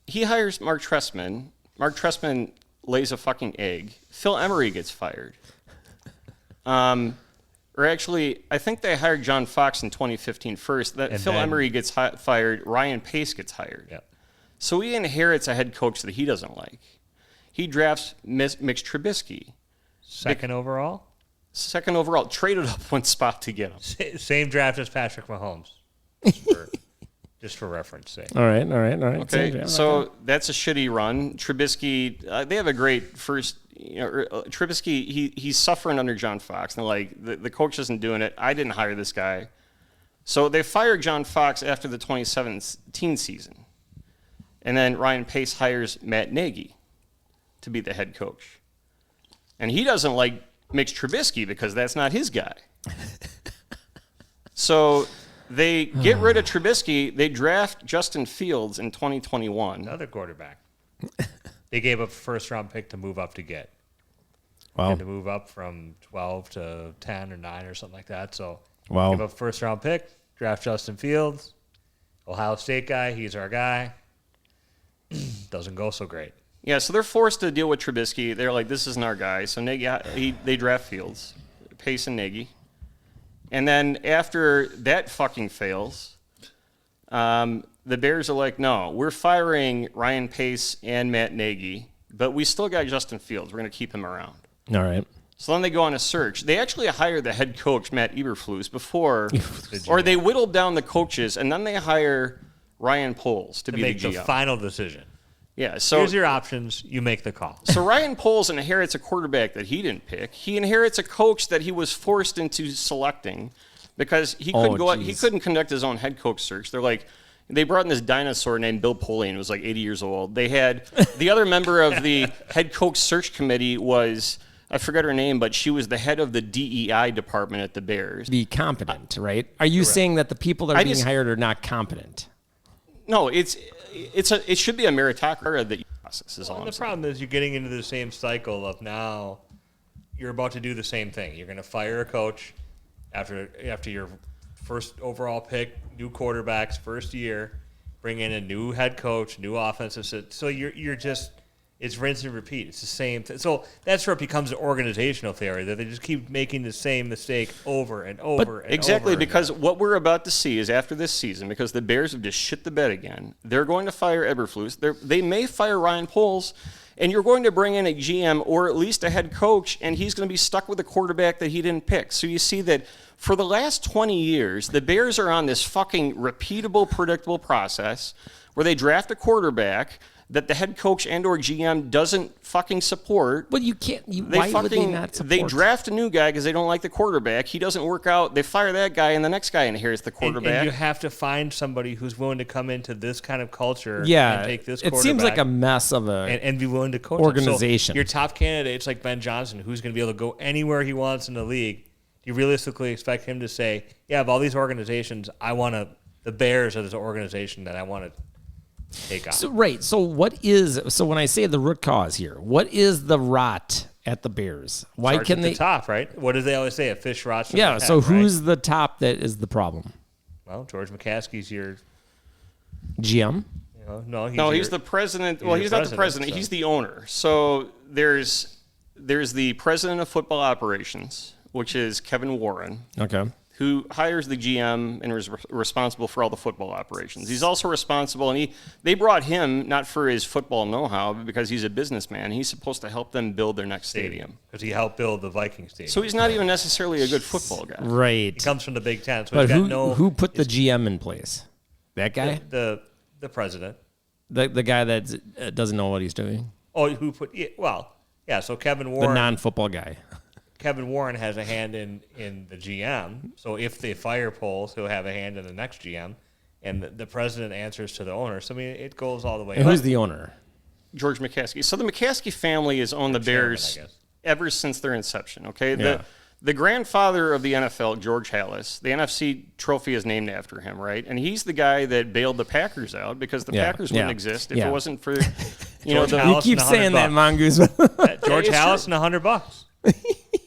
S3: he hires Mark Trestman. Mark Trestman lays a fucking egg. Phil Emery gets fired. Or actually, I think they hired John Fox in 2015 first.
S2: And
S3: Phil
S2: then-
S3: Emery gets fired. Ryan Pace gets hired.
S2: Yep.
S3: So he inherits a head coach that he doesn't like. He drafts Mitch Trubisky,
S2: Second overall?
S3: second overall, traded up one spot to get him.
S2: Same draft as Patrick Mahomes. Just for reference sake.
S1: All right.
S3: Okay, so that's a shitty run. Trubisky, they have a great first. Trubisky, he's suffering under John Fox. And they're like, the coach isn't doing it. I didn't hire this guy. So they fired John Fox after the 2017 season. And then Ryan Pace hires Matt Nagy to be the head coach. And he doesn't like Mitch Trubisky because that's not his guy. So they get rid of Trubisky. They draft Justin Fields in 2021.
S2: Another quarterback. They gave up a first-round pick to move up to get.
S1: Wow.
S2: Had to move up from 12 to 10 or 9 or something like that. So
S1: Wow.
S2: give up a first-round pick, draft Justin Fields, Ohio State guy. He's our guy. Doesn't go so great.
S3: Yeah, so they're forced to deal with Trubisky. They're like, this isn't our guy. So Nagy, they draft Fields, Pace and Nagy. And then after that fucking fails, the Bears are like, no, we're firing Ryan Pace and Matt Nagy, but we still got Justin Fields. We're going to keep him around.
S1: All right.
S3: So then they go on a search. They actually hire the head coach, Matt Eberflus, before, or they whittled down the coaches, and then they hire Ryan Poles to be
S2: Make
S3: the
S2: the
S3: GM.
S2: final decision.
S3: Yeah, so
S2: Here's your options. You make the call.
S3: so Ryan Poles inherits a quarterback that he didn't pick. He inherits a coach that he was forced into selecting because he couldn't he
S1: geez.
S3: couldn't conduct his own head coach search. They're like, they brought in this dinosaur named Bill Polian, who was like 80 years old. They had the other member of the head coach search committee was, I forget her name, but she was the head of the DEI department at the Bears.
S1: Be competent, right? Are you saying that the people that are being hired are not competent?
S3: No, it should be a meritocracy that process is all
S2: And
S3: I'm
S2: the
S3: saying.
S2: problem is you're getting into the same cycle of now you're about to do the same thing. You're going to fire a coach after your first overall pick, new quarterbacks, first year, bring in a new head coach, new offensive system. So you're just it's rinse and repeat. It's the same thing. So that's where it becomes an organizational failure that they just keep making the same mistake over and over and
S3: Exactly,
S2: over
S3: because
S2: again.
S3: what we're about to see is after this season, because the Bears have just shit the bed again, they're going to fire Eberflus. They may fire Ryan Poles, and you're going to bring in a GM or at least a head coach, and he's going to be stuck with a quarterback that he didn't pick. So you see that for the last 20 years, the Bears are on this fucking repeatable, predictable process where they draft a quarterback that the head coach and or GM doesn't fucking support.
S1: Well, you can't. Why would they not support?
S3: They draft a new guy because they don't like the quarterback. He doesn't work out. They fire that guy, and the next guy inherits the quarterback.
S2: And you have to find somebody who's willing to come into this kind of culture
S1: Yeah,
S2: and take this
S1: it seems like a mess of a
S2: and be willing to coach them.
S1: organization.
S2: So your top candidate's like Ben Johnson, who's going to be able to go anywhere he wants in the league. Do you realistically expect him to say, yeah, of all these organizations, the Bears are this organization that I want to take on.
S1: So when I say the root cause here, what is the rot at the Bears? Why
S2: Starts
S1: can
S2: at
S1: they?
S2: the top, right? What do they always say? A fish rots from
S1: Yeah.
S2: the head,
S1: So
S2: right?
S1: who's the top that is the problem?
S2: Well, George McCaskey's your.
S1: GM.
S2: No,
S3: He's the president. Well,
S2: your
S3: he's not the
S2: president,
S3: president.
S2: so-
S3: He's the owner. So there's the president of football operations, which is Kevin Warren,
S1: Okay.
S3: who hires the GM and is responsible for all the football operations. He's also responsible, and they brought him not for his football know-how, but because he's a businessman. He's supposed to help them build their next stadium.
S2: because he helped build the Vikings stadium.
S3: So he's not even necessarily a good football guy.
S1: Right.
S2: He comes from the Big Ten, so
S1: But
S2: he's got
S1: who put the GM in place? That guy?
S2: the president.
S1: The guy that doesn't know what he's doing?
S2: Oh, who put? Yeah. So Kevin
S1: The
S2: Warren.
S1: non-football guy.
S2: Kevin Warren has a hand in the GM. So if they fire Poles, he'll have a hand in the next GM, and the president answers to the owner. So I mean, it goes all the way.
S1: And
S2: up.
S1: who's the owner?
S3: George McCaskey. So the McCaskey family has owned the
S2: chairman,
S3: Bears
S2: I guess.
S3: ever since their inception. Okay,
S1: Yeah.
S3: the grandfather of the NFL, George Halas, the NFC trophy is named after him, right? And he's the guy that bailed the Packers out because the Packers wouldn't exist if it wasn't for
S2: George
S1: You
S2: Halas
S1: keep
S2: and
S1: saying that,
S2: $100.
S1: Mongoose.
S2: George
S3: it's
S2: Halas
S3: true.
S2: and $100.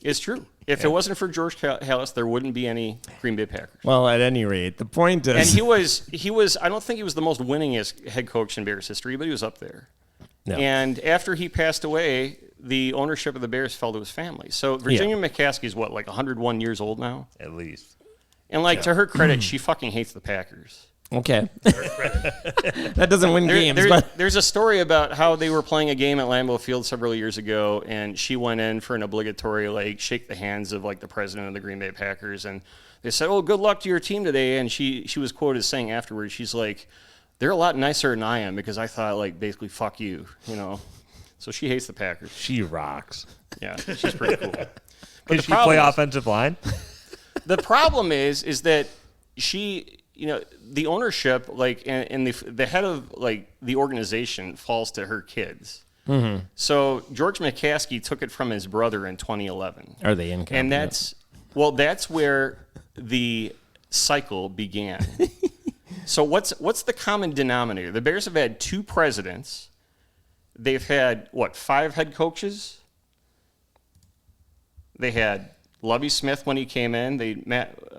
S3: It's true. If it wasn't for George Halas, there wouldn't be any Green Bay Packers.
S1: Well, at any rate, the point is...
S3: And he was. I don't think he was the most winningest head coach in Bears history, but he was up there.
S1: No.
S3: And after he passed away, the ownership of the Bears fell to his family. So Virginia McCaskey's what, like 101 years old now?
S2: At least.
S3: And like to her credit, she fucking hates the Packers.
S1: Okay. That doesn't win games, but...
S3: There's a story about how they were playing a game at Lambeau Field several years ago, and she went in for an obligatory like shake the hands of like the president of the Green Bay Packers, and they said, "Oh, good luck to your team today." And she was quoted as saying afterwards, she's like, "They're a lot nicer than I am because I thought like basically fuck you, you know." So she hates the Packers.
S2: She rocks.
S3: Yeah, she's pretty cool. But
S2: Did she play offensive line?
S3: The problem is that she, the ownership, like, and the head of like the organization falls to her kids. Mm-hmm. So George McCaskey took it from his brother in 2011.
S1: Are they incompetent?
S3: And that's where the cycle began. So what's the common denominator? The Bears have had 2 presidents. They've had 5 head coaches. They had Lovie Smith when he came in.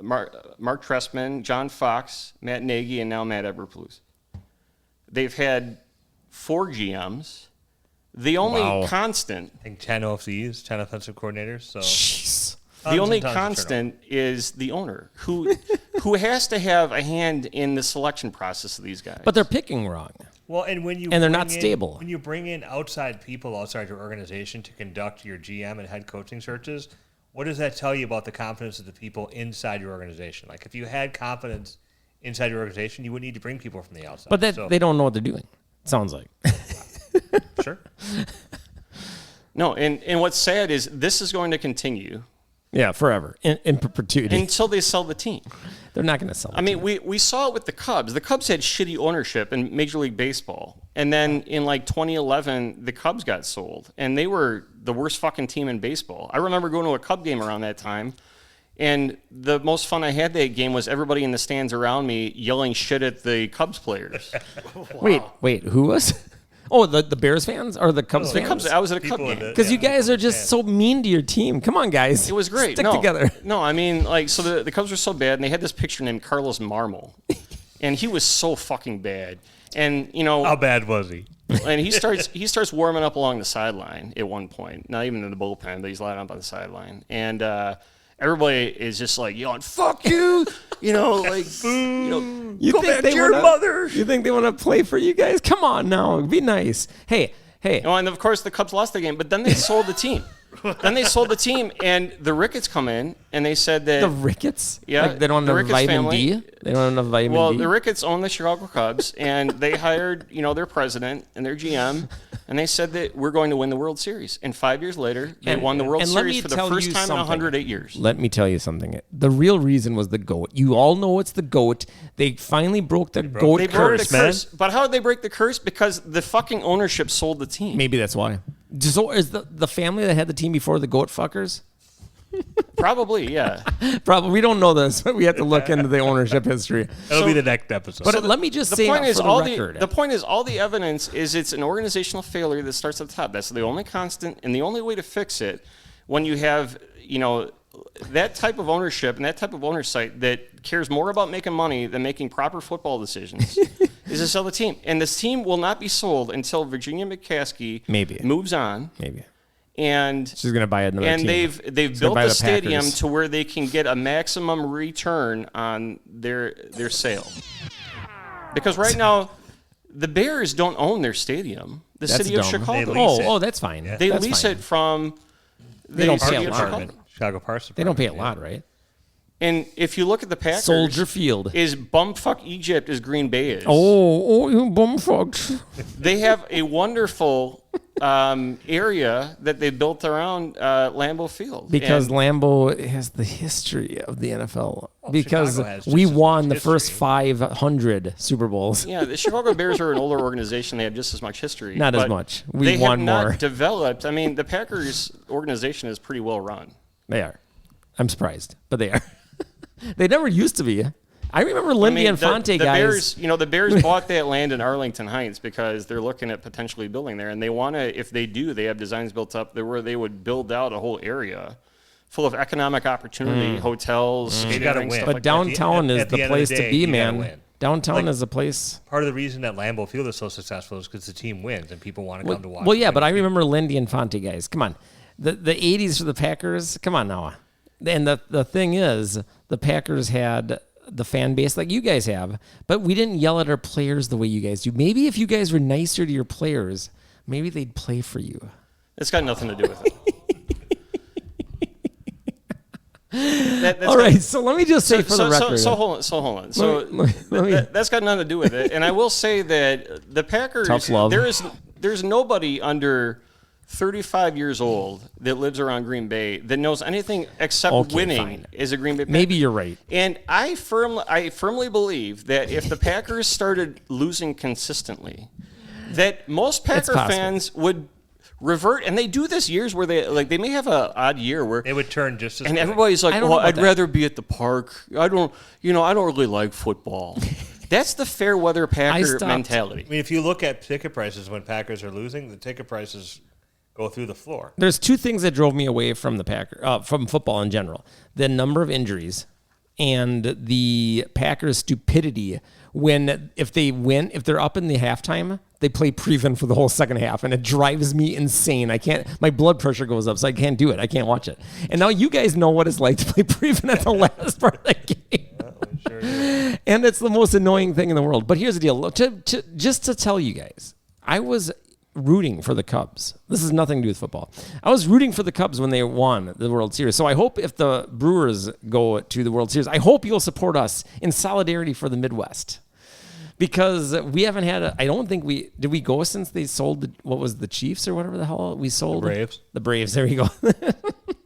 S3: Mark Trestman, John Fox, Matt Nagy, and now Matt Eberflus. They've had 4 GMs. The only constant,
S2: I think 10 OFCs, 10 offensive coordinators. So
S1: Jeez.
S3: the only constant is the owner, who has to have a hand in the selection process of these guys.
S1: But they're picking wrong.
S2: Well, and
S1: they're not stable.
S2: When you bring in outside people outside your organization to conduct your GM and head coaching searches, what does that tell you about the confidence of the people inside your organization? Like, if you had confidence inside your organization, you wouldn't need to bring people from the outside.
S1: But they don't know what they're doing, sounds like.
S2: Sure.
S3: No, and what's sad is this is going to continue.
S1: Yeah, forever, in perpetuity.
S3: Until they sell the team.
S1: They're not going to sell it.
S3: I mean, we saw it with the Cubs. The Cubs had shitty ownership in Major League Baseball. And then in like 2011, the Cubs got sold. And they were the worst fucking team in baseball. I remember going to a Cub game around that time. And the most fun I had that game was everybody in the stands around me yelling shit at the Cubs players.
S1: Wait, who was? Oh, the Bears fans or the Cubs
S3: The
S1: fans?
S3: Cubs, I was at a Cub
S2: People in
S3: game.
S2: the-
S1: Because you
S2: Yeah,
S1: guys are just so mean to your team. Come on, guys.
S3: It was great.
S1: Stick together.
S3: No, I mean, like, so the Cubs were so bad, and they had this pitcher named Carlos Marmol. And he was so fucking bad. And,
S2: How bad was he?
S3: and he starts warming up along the sideline at one point. Not even in the bullpen, but he's lining up on the sideline. And everybody is just like yelling, "Fuck you!"
S1: You
S3: Go back to your mother.
S1: You think they want to play for you guys? Come on now, be nice. Hey.
S3: Oh, and of course the Cubs lost the game, but then they sold the team. And the Ricketts come in, and they said that
S1: The Ricketts?
S3: Yeah,
S1: Like they don't
S3: the
S1: have
S3: Ricketts
S1: vitamin
S3: family.
S1: D? They don't have vitamin
S3: Well,
S1: D?
S3: the Ricketts own the Chicago Cubs, and they hired, their president and their GM, and they said that we're going to win the World Series. And 5 years later, they won the World
S1: and let me
S3: Series for the
S1: tell
S3: first
S1: you
S3: time in
S1: something.
S3: 108 years.
S1: Let me tell you something. The real reason was the GOAT. You all know it's the GOAT. They finally broke the GOAT
S3: They broke
S1: curse.
S3: the curse. But how did they break the curse? Because the fucking ownership sold the team.
S1: Maybe that's why. So is the family that had the team before the GOAT fuckers?
S3: Probably, yeah.
S1: Probably. We don't know this, but we have to look into the ownership history.
S2: That'll be the next episode.
S1: But let me just say
S3: point
S1: for
S3: is
S1: the
S3: all
S1: record.
S3: the point is all the evidence is it's an organizational failure that starts at the top. That's the only constant and the only way to fix it when you have, that type of ownership and that type of oversight that cares more about making money than making proper football decisions is to sell the team. And this team will not be sold until Virginia McCaskey moves on.
S1: Maybe.
S3: And
S1: she's going to buy another team.
S3: And they've built the stadium to where they can get a maximum return on their sale. Because right now, the Bears don't own their stadium. The city of Chicago.
S1: Oh, that's fine. Yeah.
S3: They lease it from
S1: they don't pay a lot.
S2: Chicago Parks Department.
S1: They don't pay a lot, right?
S3: And if you look at the Packers,
S1: Soldier Field
S3: is bumfuck Egypt as Green Bay is.
S1: Oh, you bumfucked.
S3: They have a wonderful area that they built around Lambeau Field.
S1: Because Lambeau has the history of the NFL. Because
S3: Chicago
S1: we won the first 500 Super Bowls.
S3: Yeah, the Chicago Bears are an older organization. They have just as much history.
S1: Not as much. We
S3: they
S1: won
S3: have
S1: more.
S3: Not developed. I mean, the Packers organization is pretty well run.
S1: They are. I'm surprised, but they are. They never used to be. I remember Lindy and Fonte guys.
S3: Bears, the Bears bought that land in Arlington Heights because they're looking at potentially building there, and they want to. If they do, they have designs built up there where they would build out a whole area full of economic opportunity, hotels.
S2: You got to win.
S1: But downtown is the place to be, man. Downtown is a place.
S2: Part of the reason that Lambeau Field is so successful is because the team wins and people want to come to watch.
S1: Well, yeah, but I remember Lindy and Fonte guys. Come on, the 80s for the Packers. Come on now. And the thing is, the Packers had the fan base like you guys have, but we didn't yell at our players the way you guys do. Maybe if you guys were nicer to your players, maybe they'd play for you.
S3: It's got nothing to do with it.
S1: All right, so let me just say for the record.
S3: So hold on. So that's got nothing to do with it. And I will say that the Packers,
S1: tough love.
S3: There's nobody under 35 years old that lives around Green Bay that knows anything except winning is a Green Bay Packer.
S1: Maybe you're right.
S3: And I firmly believe that if the Packers started losing consistently, that most Packer fans would revert, and they do this years where they may have an odd year where
S2: they would turn just as
S3: and
S2: good.
S3: Everybody's like, well, I'd rather be at the park. I don't really like football. That's the fair weather Packer mentality.
S2: I mean, if you look at ticket prices when Packers are losing, the ticket prices go through the floor.
S1: There's two things that drove me away from the from football in general: the number of injuries and the Packers' stupidity. If they're up in the halftime, they play prevent for the whole second half, and it drives me insane. My blood pressure goes up, so I can't do it. I can't watch it. And now you guys know what it's like to play prevent at the last part of the game.
S2: Sure do.
S1: And it's the most annoying thing in the world. But here's the deal: just to tell you guys, I was rooting for the Cubs. This has nothing to do with football. I was rooting for the Cubs when they won the World Series. So I hope if the Brewers go to the World Series, I hope you'll support us in solidarity for the Midwest. Because we haven't had did we go since they sold the Chiefs or whatever the hell we sold?
S2: The Braves.
S1: The Braves, there you go.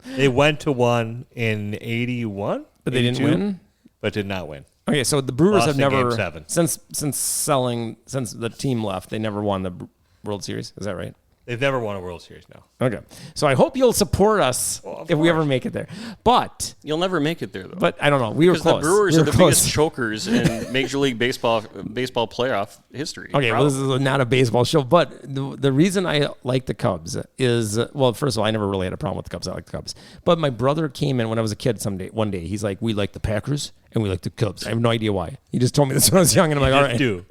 S2: They went to one in 81.
S1: But they didn't win?
S2: But did not win.
S1: Okay, so the Brewers have never,
S2: Game 7.
S1: since the team left, they never won the World Series. Is that right?
S2: They've never won a World Series now.
S1: Okay. So I hope you'll support us if we ever make it there. But
S3: you'll never make it there, though.
S1: But I don't know. We were close.
S3: The Brewers are the biggest chokers in Major League Baseball playoff history.
S1: Okay, well, this is not a baseball show. But the reason I like the Cubs is, well, first of all, I never really had a problem with the Cubs. I like the Cubs. But my brother came in when I was a kid one day. He's like, we like the Packers and we like the Cubs. I have no idea why. He just told me this when I was young, and I'm like, all right.
S2: Do.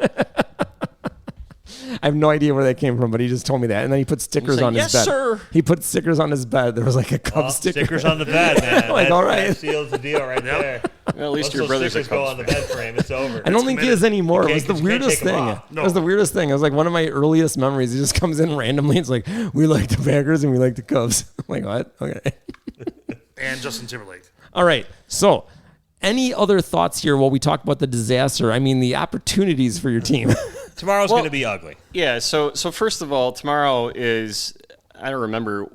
S1: I have no idea where that came from, but he just told me that. And then he put stickers on his bed. Yes, sir. He put stickers on his bed. There was like a Cubs sticker.
S2: Stickers on the bed, man.
S1: All right.
S2: That seals the deal right there.
S3: Well, at least
S2: Once
S3: your brother's a
S2: stickers go
S3: Cubs
S2: on the bed frame, it's over.
S1: I don't think he is anymore. It was the weirdest thing.
S2: No.
S1: It was the weirdest thing. It was like one of my earliest memories. He just comes in randomly. It's like, we like the Packers and we like the Cubs. I'm like, what? Okay.
S5: And Justin Timberlake.
S1: All right. So, any other thoughts here while we talk about the disaster? I mean, the opportunities for your team.
S2: Tomorrow's going to be ugly.
S3: Yeah. So first of all, tomorrow is, I don't remember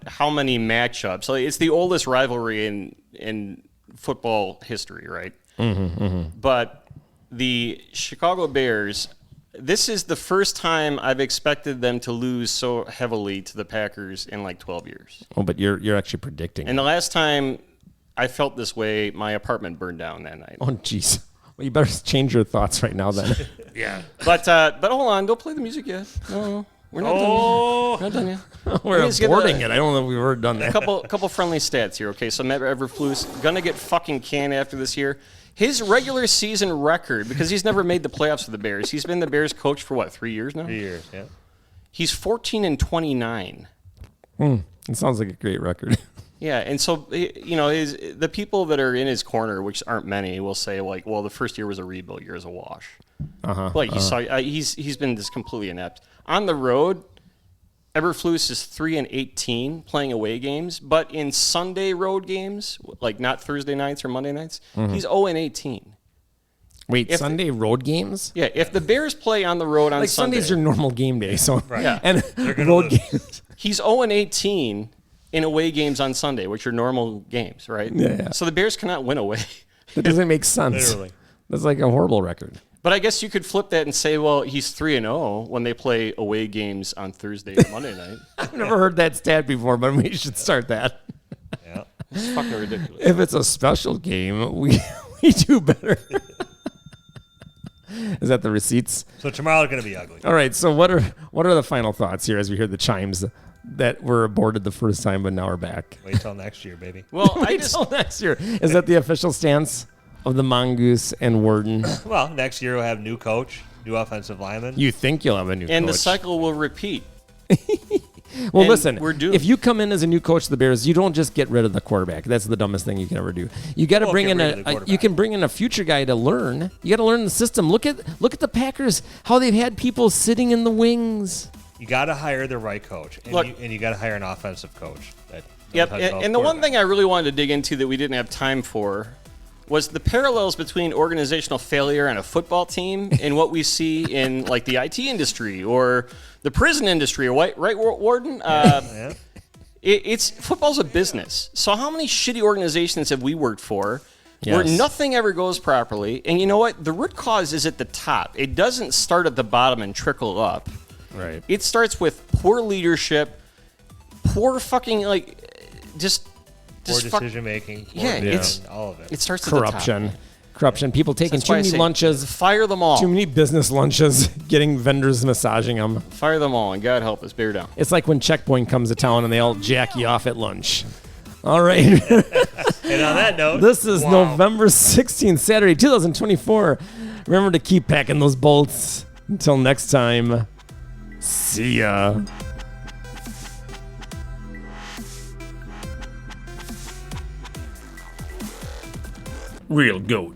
S3: how many matchups. So it's the oldest rivalry in football history, right? Mm-hmm, mm-hmm. But the Chicago Bears This is the first time I've expected them to lose so heavily to the Packers in like 12 years.
S1: Oh, but you're actually predicting.
S3: And the last time I felt this way, my apartment burned down that night.
S1: Oh, jeez. Well, you better change your thoughts right now then.
S5: Yeah.
S3: But hold on, don't play the music yet. No, we're not done yet. We're not done yet.
S1: We're
S3: Let's get
S1: aborting
S3: the-
S1: it. I don't know if we've ever done that.
S3: Couple friendly stats here. Okay, so Matt Eberflus gonna get fucking canned after this year. His regular season record, because he's never made the playoffs for the Bears. He's been the Bears coach for what, 3 years now?
S2: 3 years, yeah.
S3: He's 14-29.
S1: It sounds like a great record.
S3: Yeah, and so the people that are in his corner, which aren't many, will say like, "Well, the first year was a rebuild year, is a wash." Like you saw, he's been just completely inept on the road. Eberflus is 3-18 playing away games, but in Sunday road games, like not Thursday nights or Monday nights, he's 0-18.
S1: Wait, Sunday road games?
S3: Yeah, if the Bears play on the road on
S1: Like
S3: Sunday,
S1: Sunday's your normal game day, so
S3: Yeah.
S1: and road games.
S3: he's 0-18 in away games on Sunday, which are normal games, right?
S1: Yeah.
S3: So the Bears cannot win away.
S1: That doesn't make sense.
S2: Literally.
S1: That's like a horrible record.
S3: But I guess you could flip that and say, well, he's 3-0 when they play away games on Thursday or Monday night.
S1: I've never heard that stat before, but we should start that.
S2: Yeah.
S3: It's fucking ridiculous.
S1: If it's a special game, we do better. Is that the receipts?
S2: So tomorrow's going to be ugly.
S1: All right. So what are the final thoughts here as we hear the chimes that were aborted the first time, but now are back?
S2: Wait till next year, baby.
S3: Well,
S1: Wait till next year. Is that the official stance of the Mongoose and Warden?
S2: Well, next year we'll have new coach, new offensive lineman.
S1: You think you'll have a new
S3: and
S1: coach.
S3: the cycle will repeat.
S1: Well,
S3: and
S1: listen,
S3: we're doomed.
S1: if you come in as a new coach of the Bears, you don't just get rid of the quarterback. That's the dumbest thing you can ever do. You got to
S2: Won't
S1: bring
S2: get
S1: in
S2: rid of the
S1: you
S2: quarterback.
S1: can bring in a future guy to learn. You got to learn the system. Look at the Packers, how they've had people sitting in the wings.
S2: You got to hire the right coach, and
S3: Look-
S2: you got to hire an offensive coach.
S3: Yep. And the one thing I really wanted to dig into that we didn't have time for was the parallels between organizational failure and a football team and what we see in like the IT industry or the prison industry, right, Warden?
S2: Yeah.
S3: It's football's a business. So how many shitty organizations have we worked for where
S1: Yes.
S3: nothing ever goes properly? And you know what? The root cause is at the top. It doesn't start at the bottom and trickle up.
S1: Right.
S3: It starts with poor leadership, poor fucking just
S2: Poor
S3: fuck-
S2: decision making.
S3: Yeah, it's-
S2: all of it.
S3: It starts at the top.
S1: Corruption. People taking
S3: That's
S1: too
S3: why I
S1: many
S3: say
S1: lunches,
S3: Fire them all.
S1: too many business lunches, getting vendors massaging them.
S3: Fire them all, and God help us, bear down.
S1: It's like when Checkpoint comes to town and they all jack you off at lunch. All right.
S2: And on that note,
S1: This is November 16th, Saturday, 2024. Remember to keep packing those bolts. Until next time, see ya. Real goat.